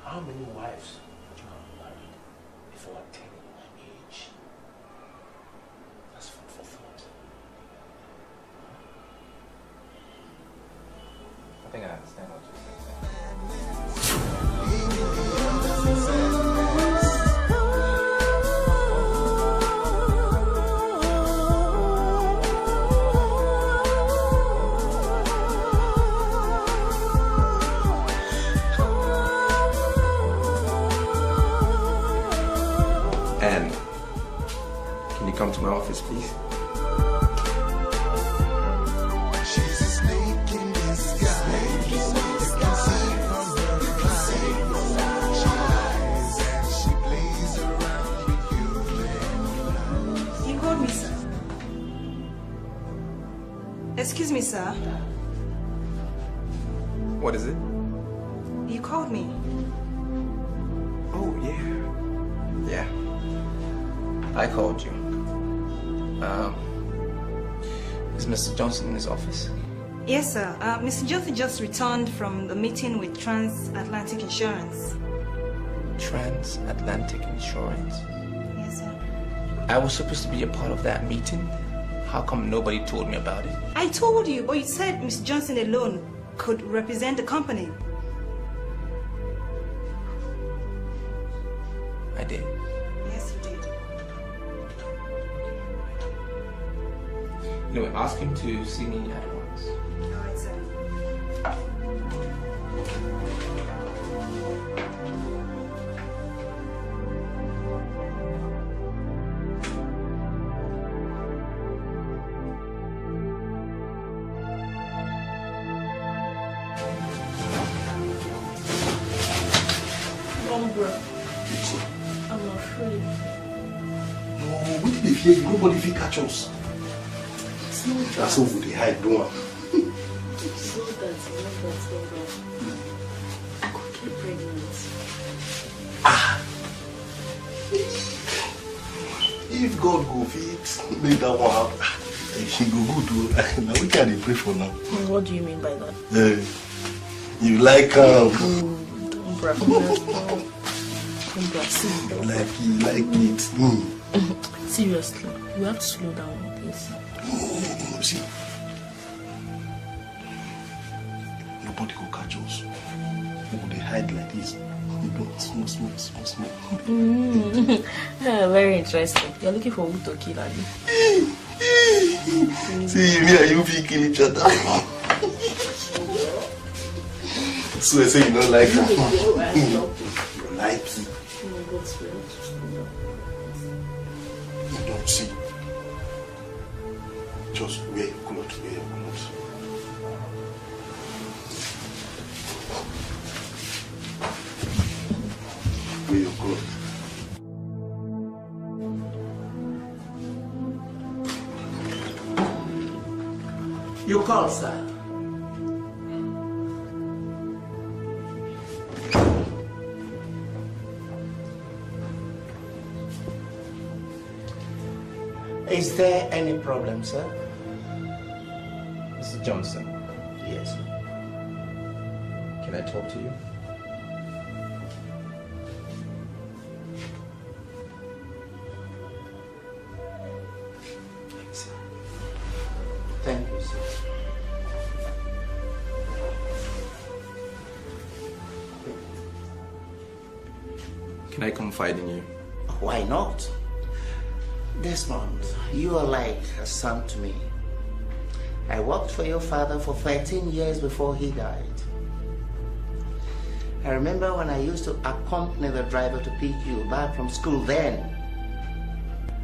How many wives would you have married before attaining my age? That's food for thought. I think I understand what you're saying. Anne, can you come to my office, please? She's a snake in disguise. You can see from her eyes. She lies and she plays around with human. You called me, sir. Excuse me, sir. What is it? You called me. Oh, yeah. Yeah. I called you. Is Mr. Johnson in his office? Yes, sir. Mr. Johnson just returned from the meeting with Transatlantic Insurance. Transatlantic Insurance? Yes, sir. I was supposed to be a part of that meeting. How come nobody told me about it? I told you, but you said Mr. Johnson alone could represent the company. I did. Yes, you did. Anyway, ask him to see me at once. All right, sir. I'm afraid. No, we dey fear you. Nobody fit catch us. It's not That's all we dey hide, do am. so that I could get pregnant. If God go fit make that one happen, She go good too. Now we can pray for now. What do you mean by that? You like Don't brag. You like it. Seriously, you have to slow down, please. See, nobody go catch us. We go dey hide like this. You don't small. Very interesting. You're looking for who to kill, Andy. See, me and you will kill each other. So I say you don't like that. You like it. You don't see. Just wear your clothes, Wear your clothes. You call, sir. Is there any problem, sir? Mr. Johnson. Yes. Can I talk to you? Thank you, sir. Can I confide in you? Why not? Desmond, you are like a son to me. I worked for your father for 13 years before he died. I remember when I used to accompany the driver to pick you back from school then.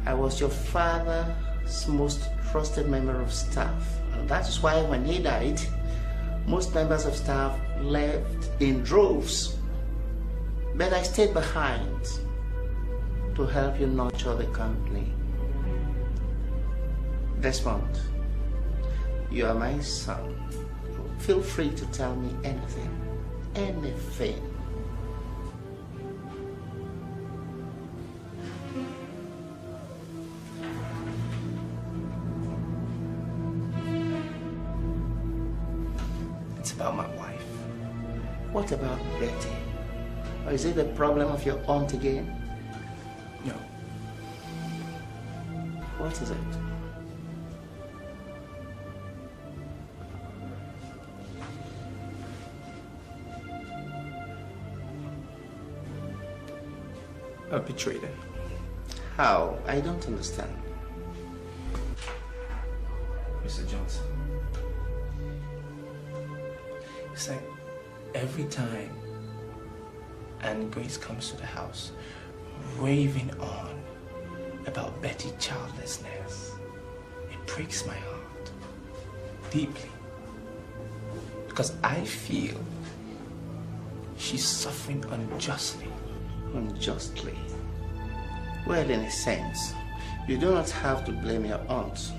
I was your father's most trusted member of staff. And that is why when he died, most members of staff left in droves. But I stayed behind to help you nurture the company. Desmond, you are my son. Feel free to tell me anything. Anything. It's about my wife. What about Betty? Or is it a problem of your aunt again? No. What is it? I betrayed her. How? I don't understand. Mr. Johnson. It's like every time Anne Grace comes to the house raving on about Betty's childlessness, it breaks my heart deeply. Because I feel she's suffering unjustly. Unjustly? Well, in a sense, you do not have to blame your aunt.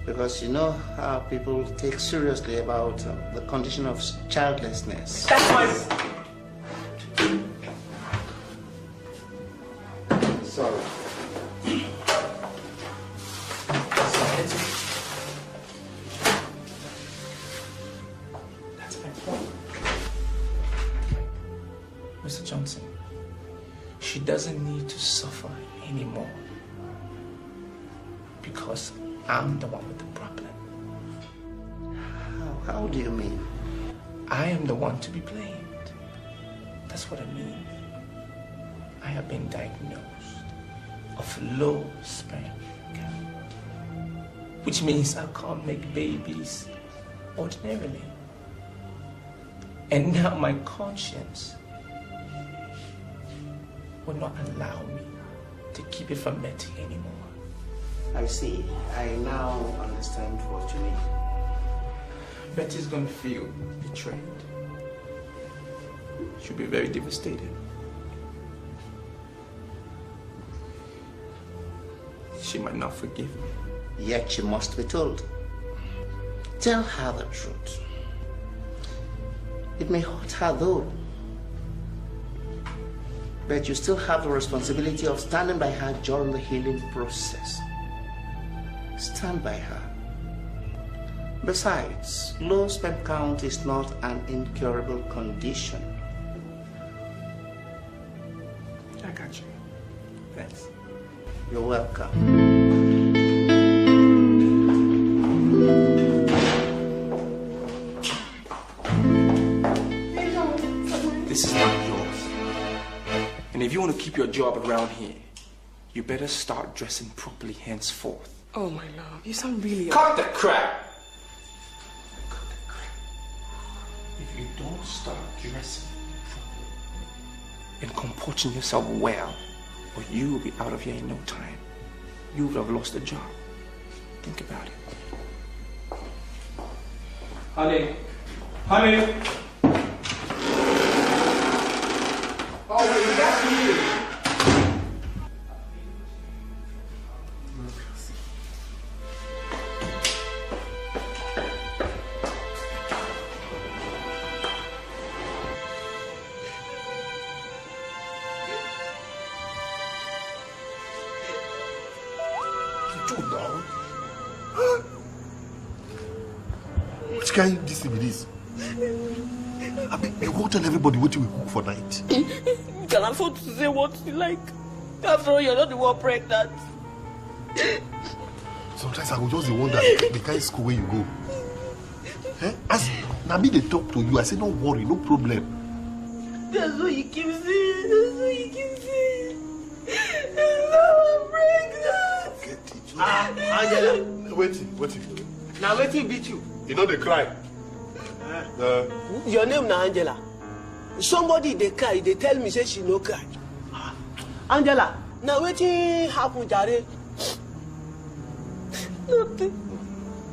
Because you know how people take seriously about the condition of childlessness. That's my... Sorry. That's my point. Mr. Johnson, she doesn't need to suffer anymore. Because I'm the one with the problem. How do you mean? I am the one to be blamed. That's what I mean. I have been diagnosed of low sperm count, which means I can't make babies ordinarily. And now my conscience will not allow me to keep it from Betty anymore. I see. I now understand what you mean. Betty's gonna feel betrayed. She'll be very devastated. She might not forgive me. Yet she must be told. Tell her the truth. It may hurt her though. But you still have the responsibility of standing by her during the healing process. stand by her. Besides, low sperm count is not an incurable condition. I got you. Thanks. You're welcome. This is not yours. And if you want to keep your job around here, you better start dressing properly henceforth. Oh, my love, you sound really... Cut the crap! If you don't start dressing properly and comporting yourself well, or you will be out of here in no time. You will have lost a job. Think about it. Honey. Honey. Oh, wait, that's you. Which kind of this with this? I mean, you won't tell everybody what you will cook for night. You can afford to say what you like. After all, you're not the one pregnant. Sometimes I will just wonder the kind of school where you go. Eh? As now me they talk to you, I say don't worry, no problem. That's what you keep saying. That's what you keep saying. I'm pregnant. Get it. Angela. Wait. Now waiting beat you. You know they cry. Your name na Angela. Somebody they cry, they tell me say she no cry. Angela, now wetin happen jare?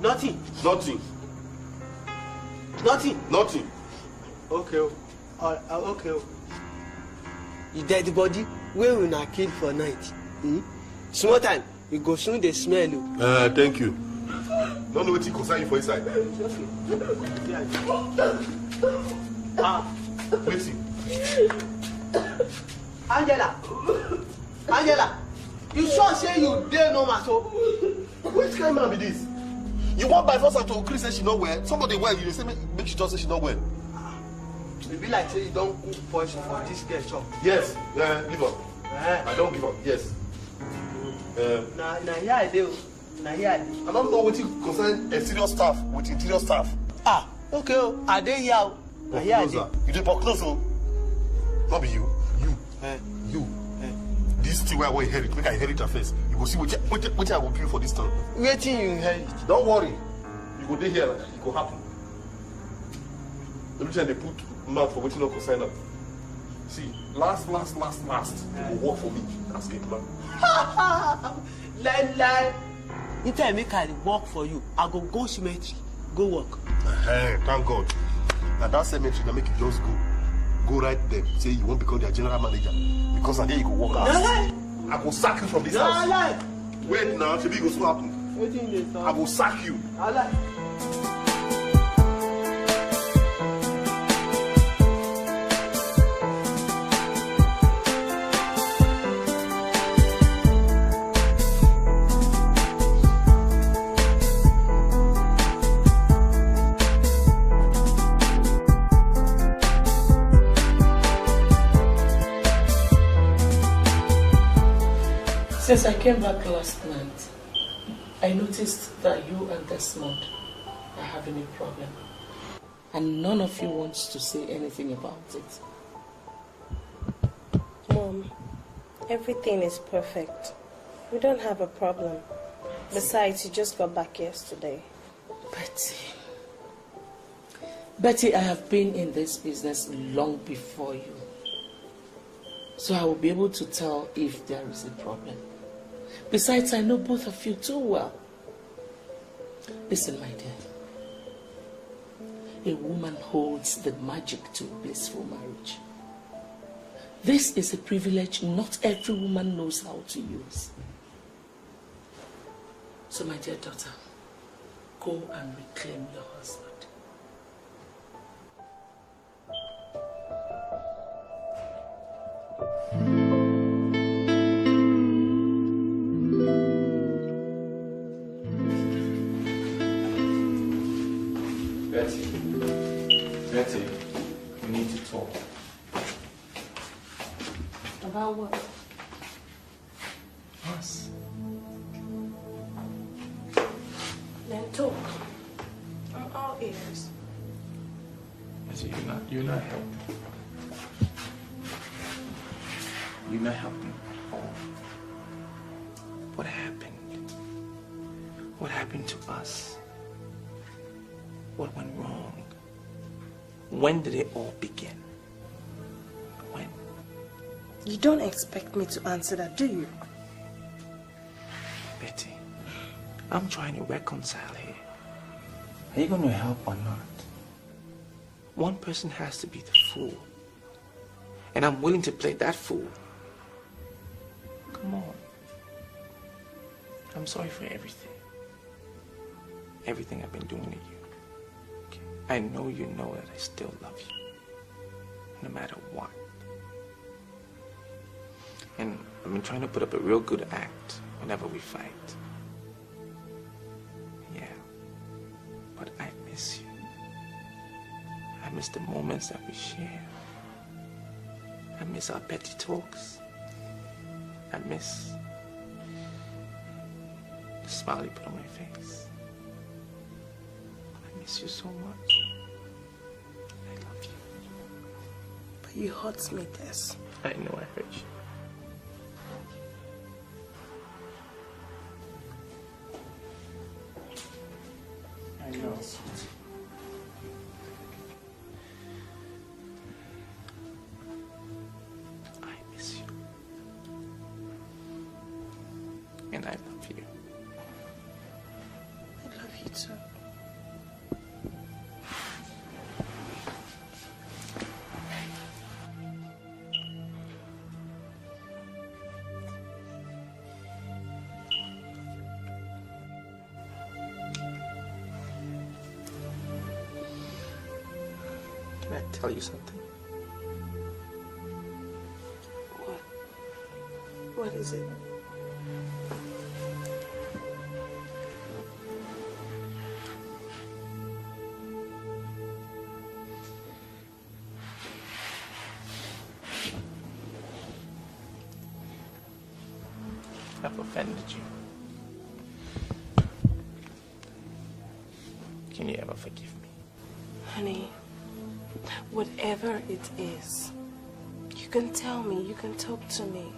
Nothing. Okay. Okay. You dead body wey we na kill for night. Small time, you go soon dey smell o. Thank you. Don't know what you concern you for inside. Listen. Angela, you sure say you dey normal so? Which kind of man be this? You want by force to Chris say she not well? Somebody well, you say make she just say she not well. It be like say you don't cook poison for this girl chop. Yes, leave her. I don't give up. Yes. Na here I dey. I don't know what you concern serious staff with interior staff. Okay. I dey here. Na here I dey. You dey for close, not be you. You. This thing where I will inherit, make I inherit her first. You go see what I will do for this time. Wetin you inherit? Don't worry. You go dey here, it go happen. Every time they put mouth for waiting on concern them. See, last, you will work for me. That's it, man. Lie. Anytime make I work for you, I go cemetery, go work. Thank God. Now that cemetery, they make you just go right there. Say you won't become their general manager. Because then you go work out. I go sack you from this house. Wait now, Shebi go so happen. I will sack you. Since I came back last night, I noticed that you and Desmond are having a problem. And none of you wants to say anything about it. Mom, everything is perfect. We don't have a problem. Besides, you just got back yesterday. Betty, I have been in this business long before you. So I will be able to tell if there is a problem. Besides, I know both of you too well. Listen, my dear. A woman holds the magic to a blissful marriage. This is a privilege not every woman knows how to use. So, my dear daughter, go and reclaim your husband. About what? Us. Then talk. I'm all ears. Betty, you're not helping. You're not helping at all. What happened? What happened to us? What went wrong? When did it all begin? When? You don't expect me to answer that, do you? Betty, I'm trying to reconcile here. Are you going to help or not? One person has to be the fool. And I'm willing to play that fool. Come on. I'm sorry for everything. Everything I've been doing to you. Okay? I know you know that I still love you. No matter what. And I've been trying to put up a real good act whenever we fight. Yeah. But I miss you. I miss the moments that we share. I miss our petty talks. I miss the smile you put on my face. I miss you so much. I love you. But you hurt me, Des. I know I hurt you. I know. I miss you. And I love you. I love you too. Can I tell you something? What? What is it? I've offended you. Can you ever forgive me? Honey, whatever it is, you can tell me, you can talk to me.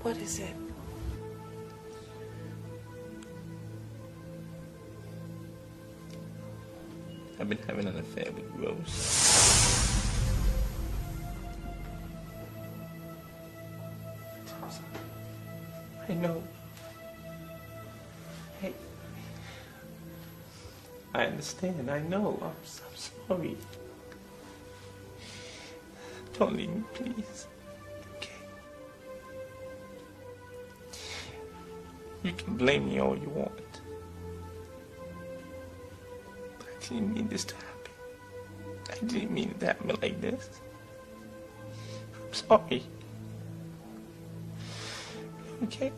What is it? I've been having an affair with Rose. I know. Hey, I understand. I know. I'm sorry. Don't leave me, please. Okay? You can blame me all you want. But I didn't mean this to happen. I didn't mean it to happen like this. I'm sorry. Okay?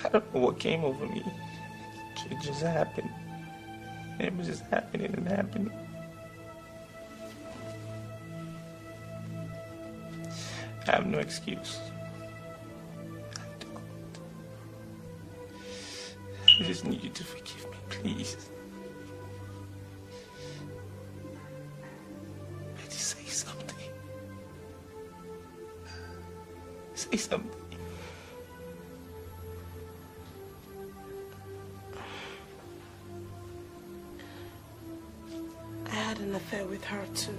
I don't know what came over me. It just happened. It was just happening and happening. I have no excuse. I don't. I just need you to forgive me, please. Betty, say something. Say something. I had an affair with her too.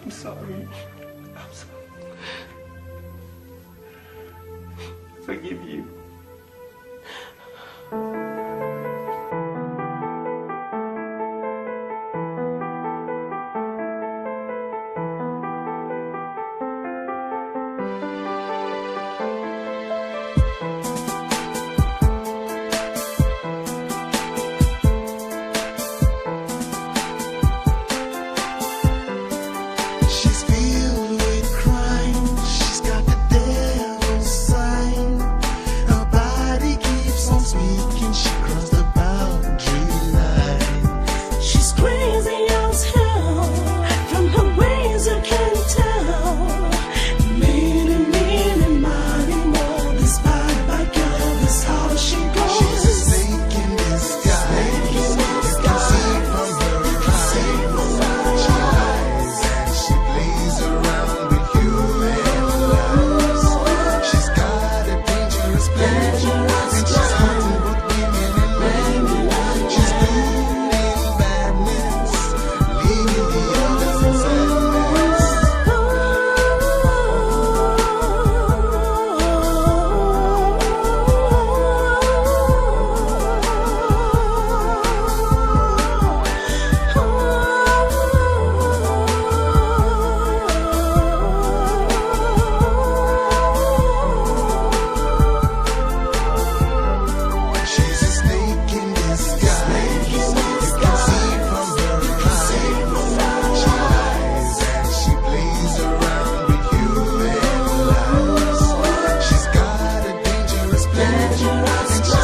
I'm sorry. I'm sorry. Forgive you. dangerous.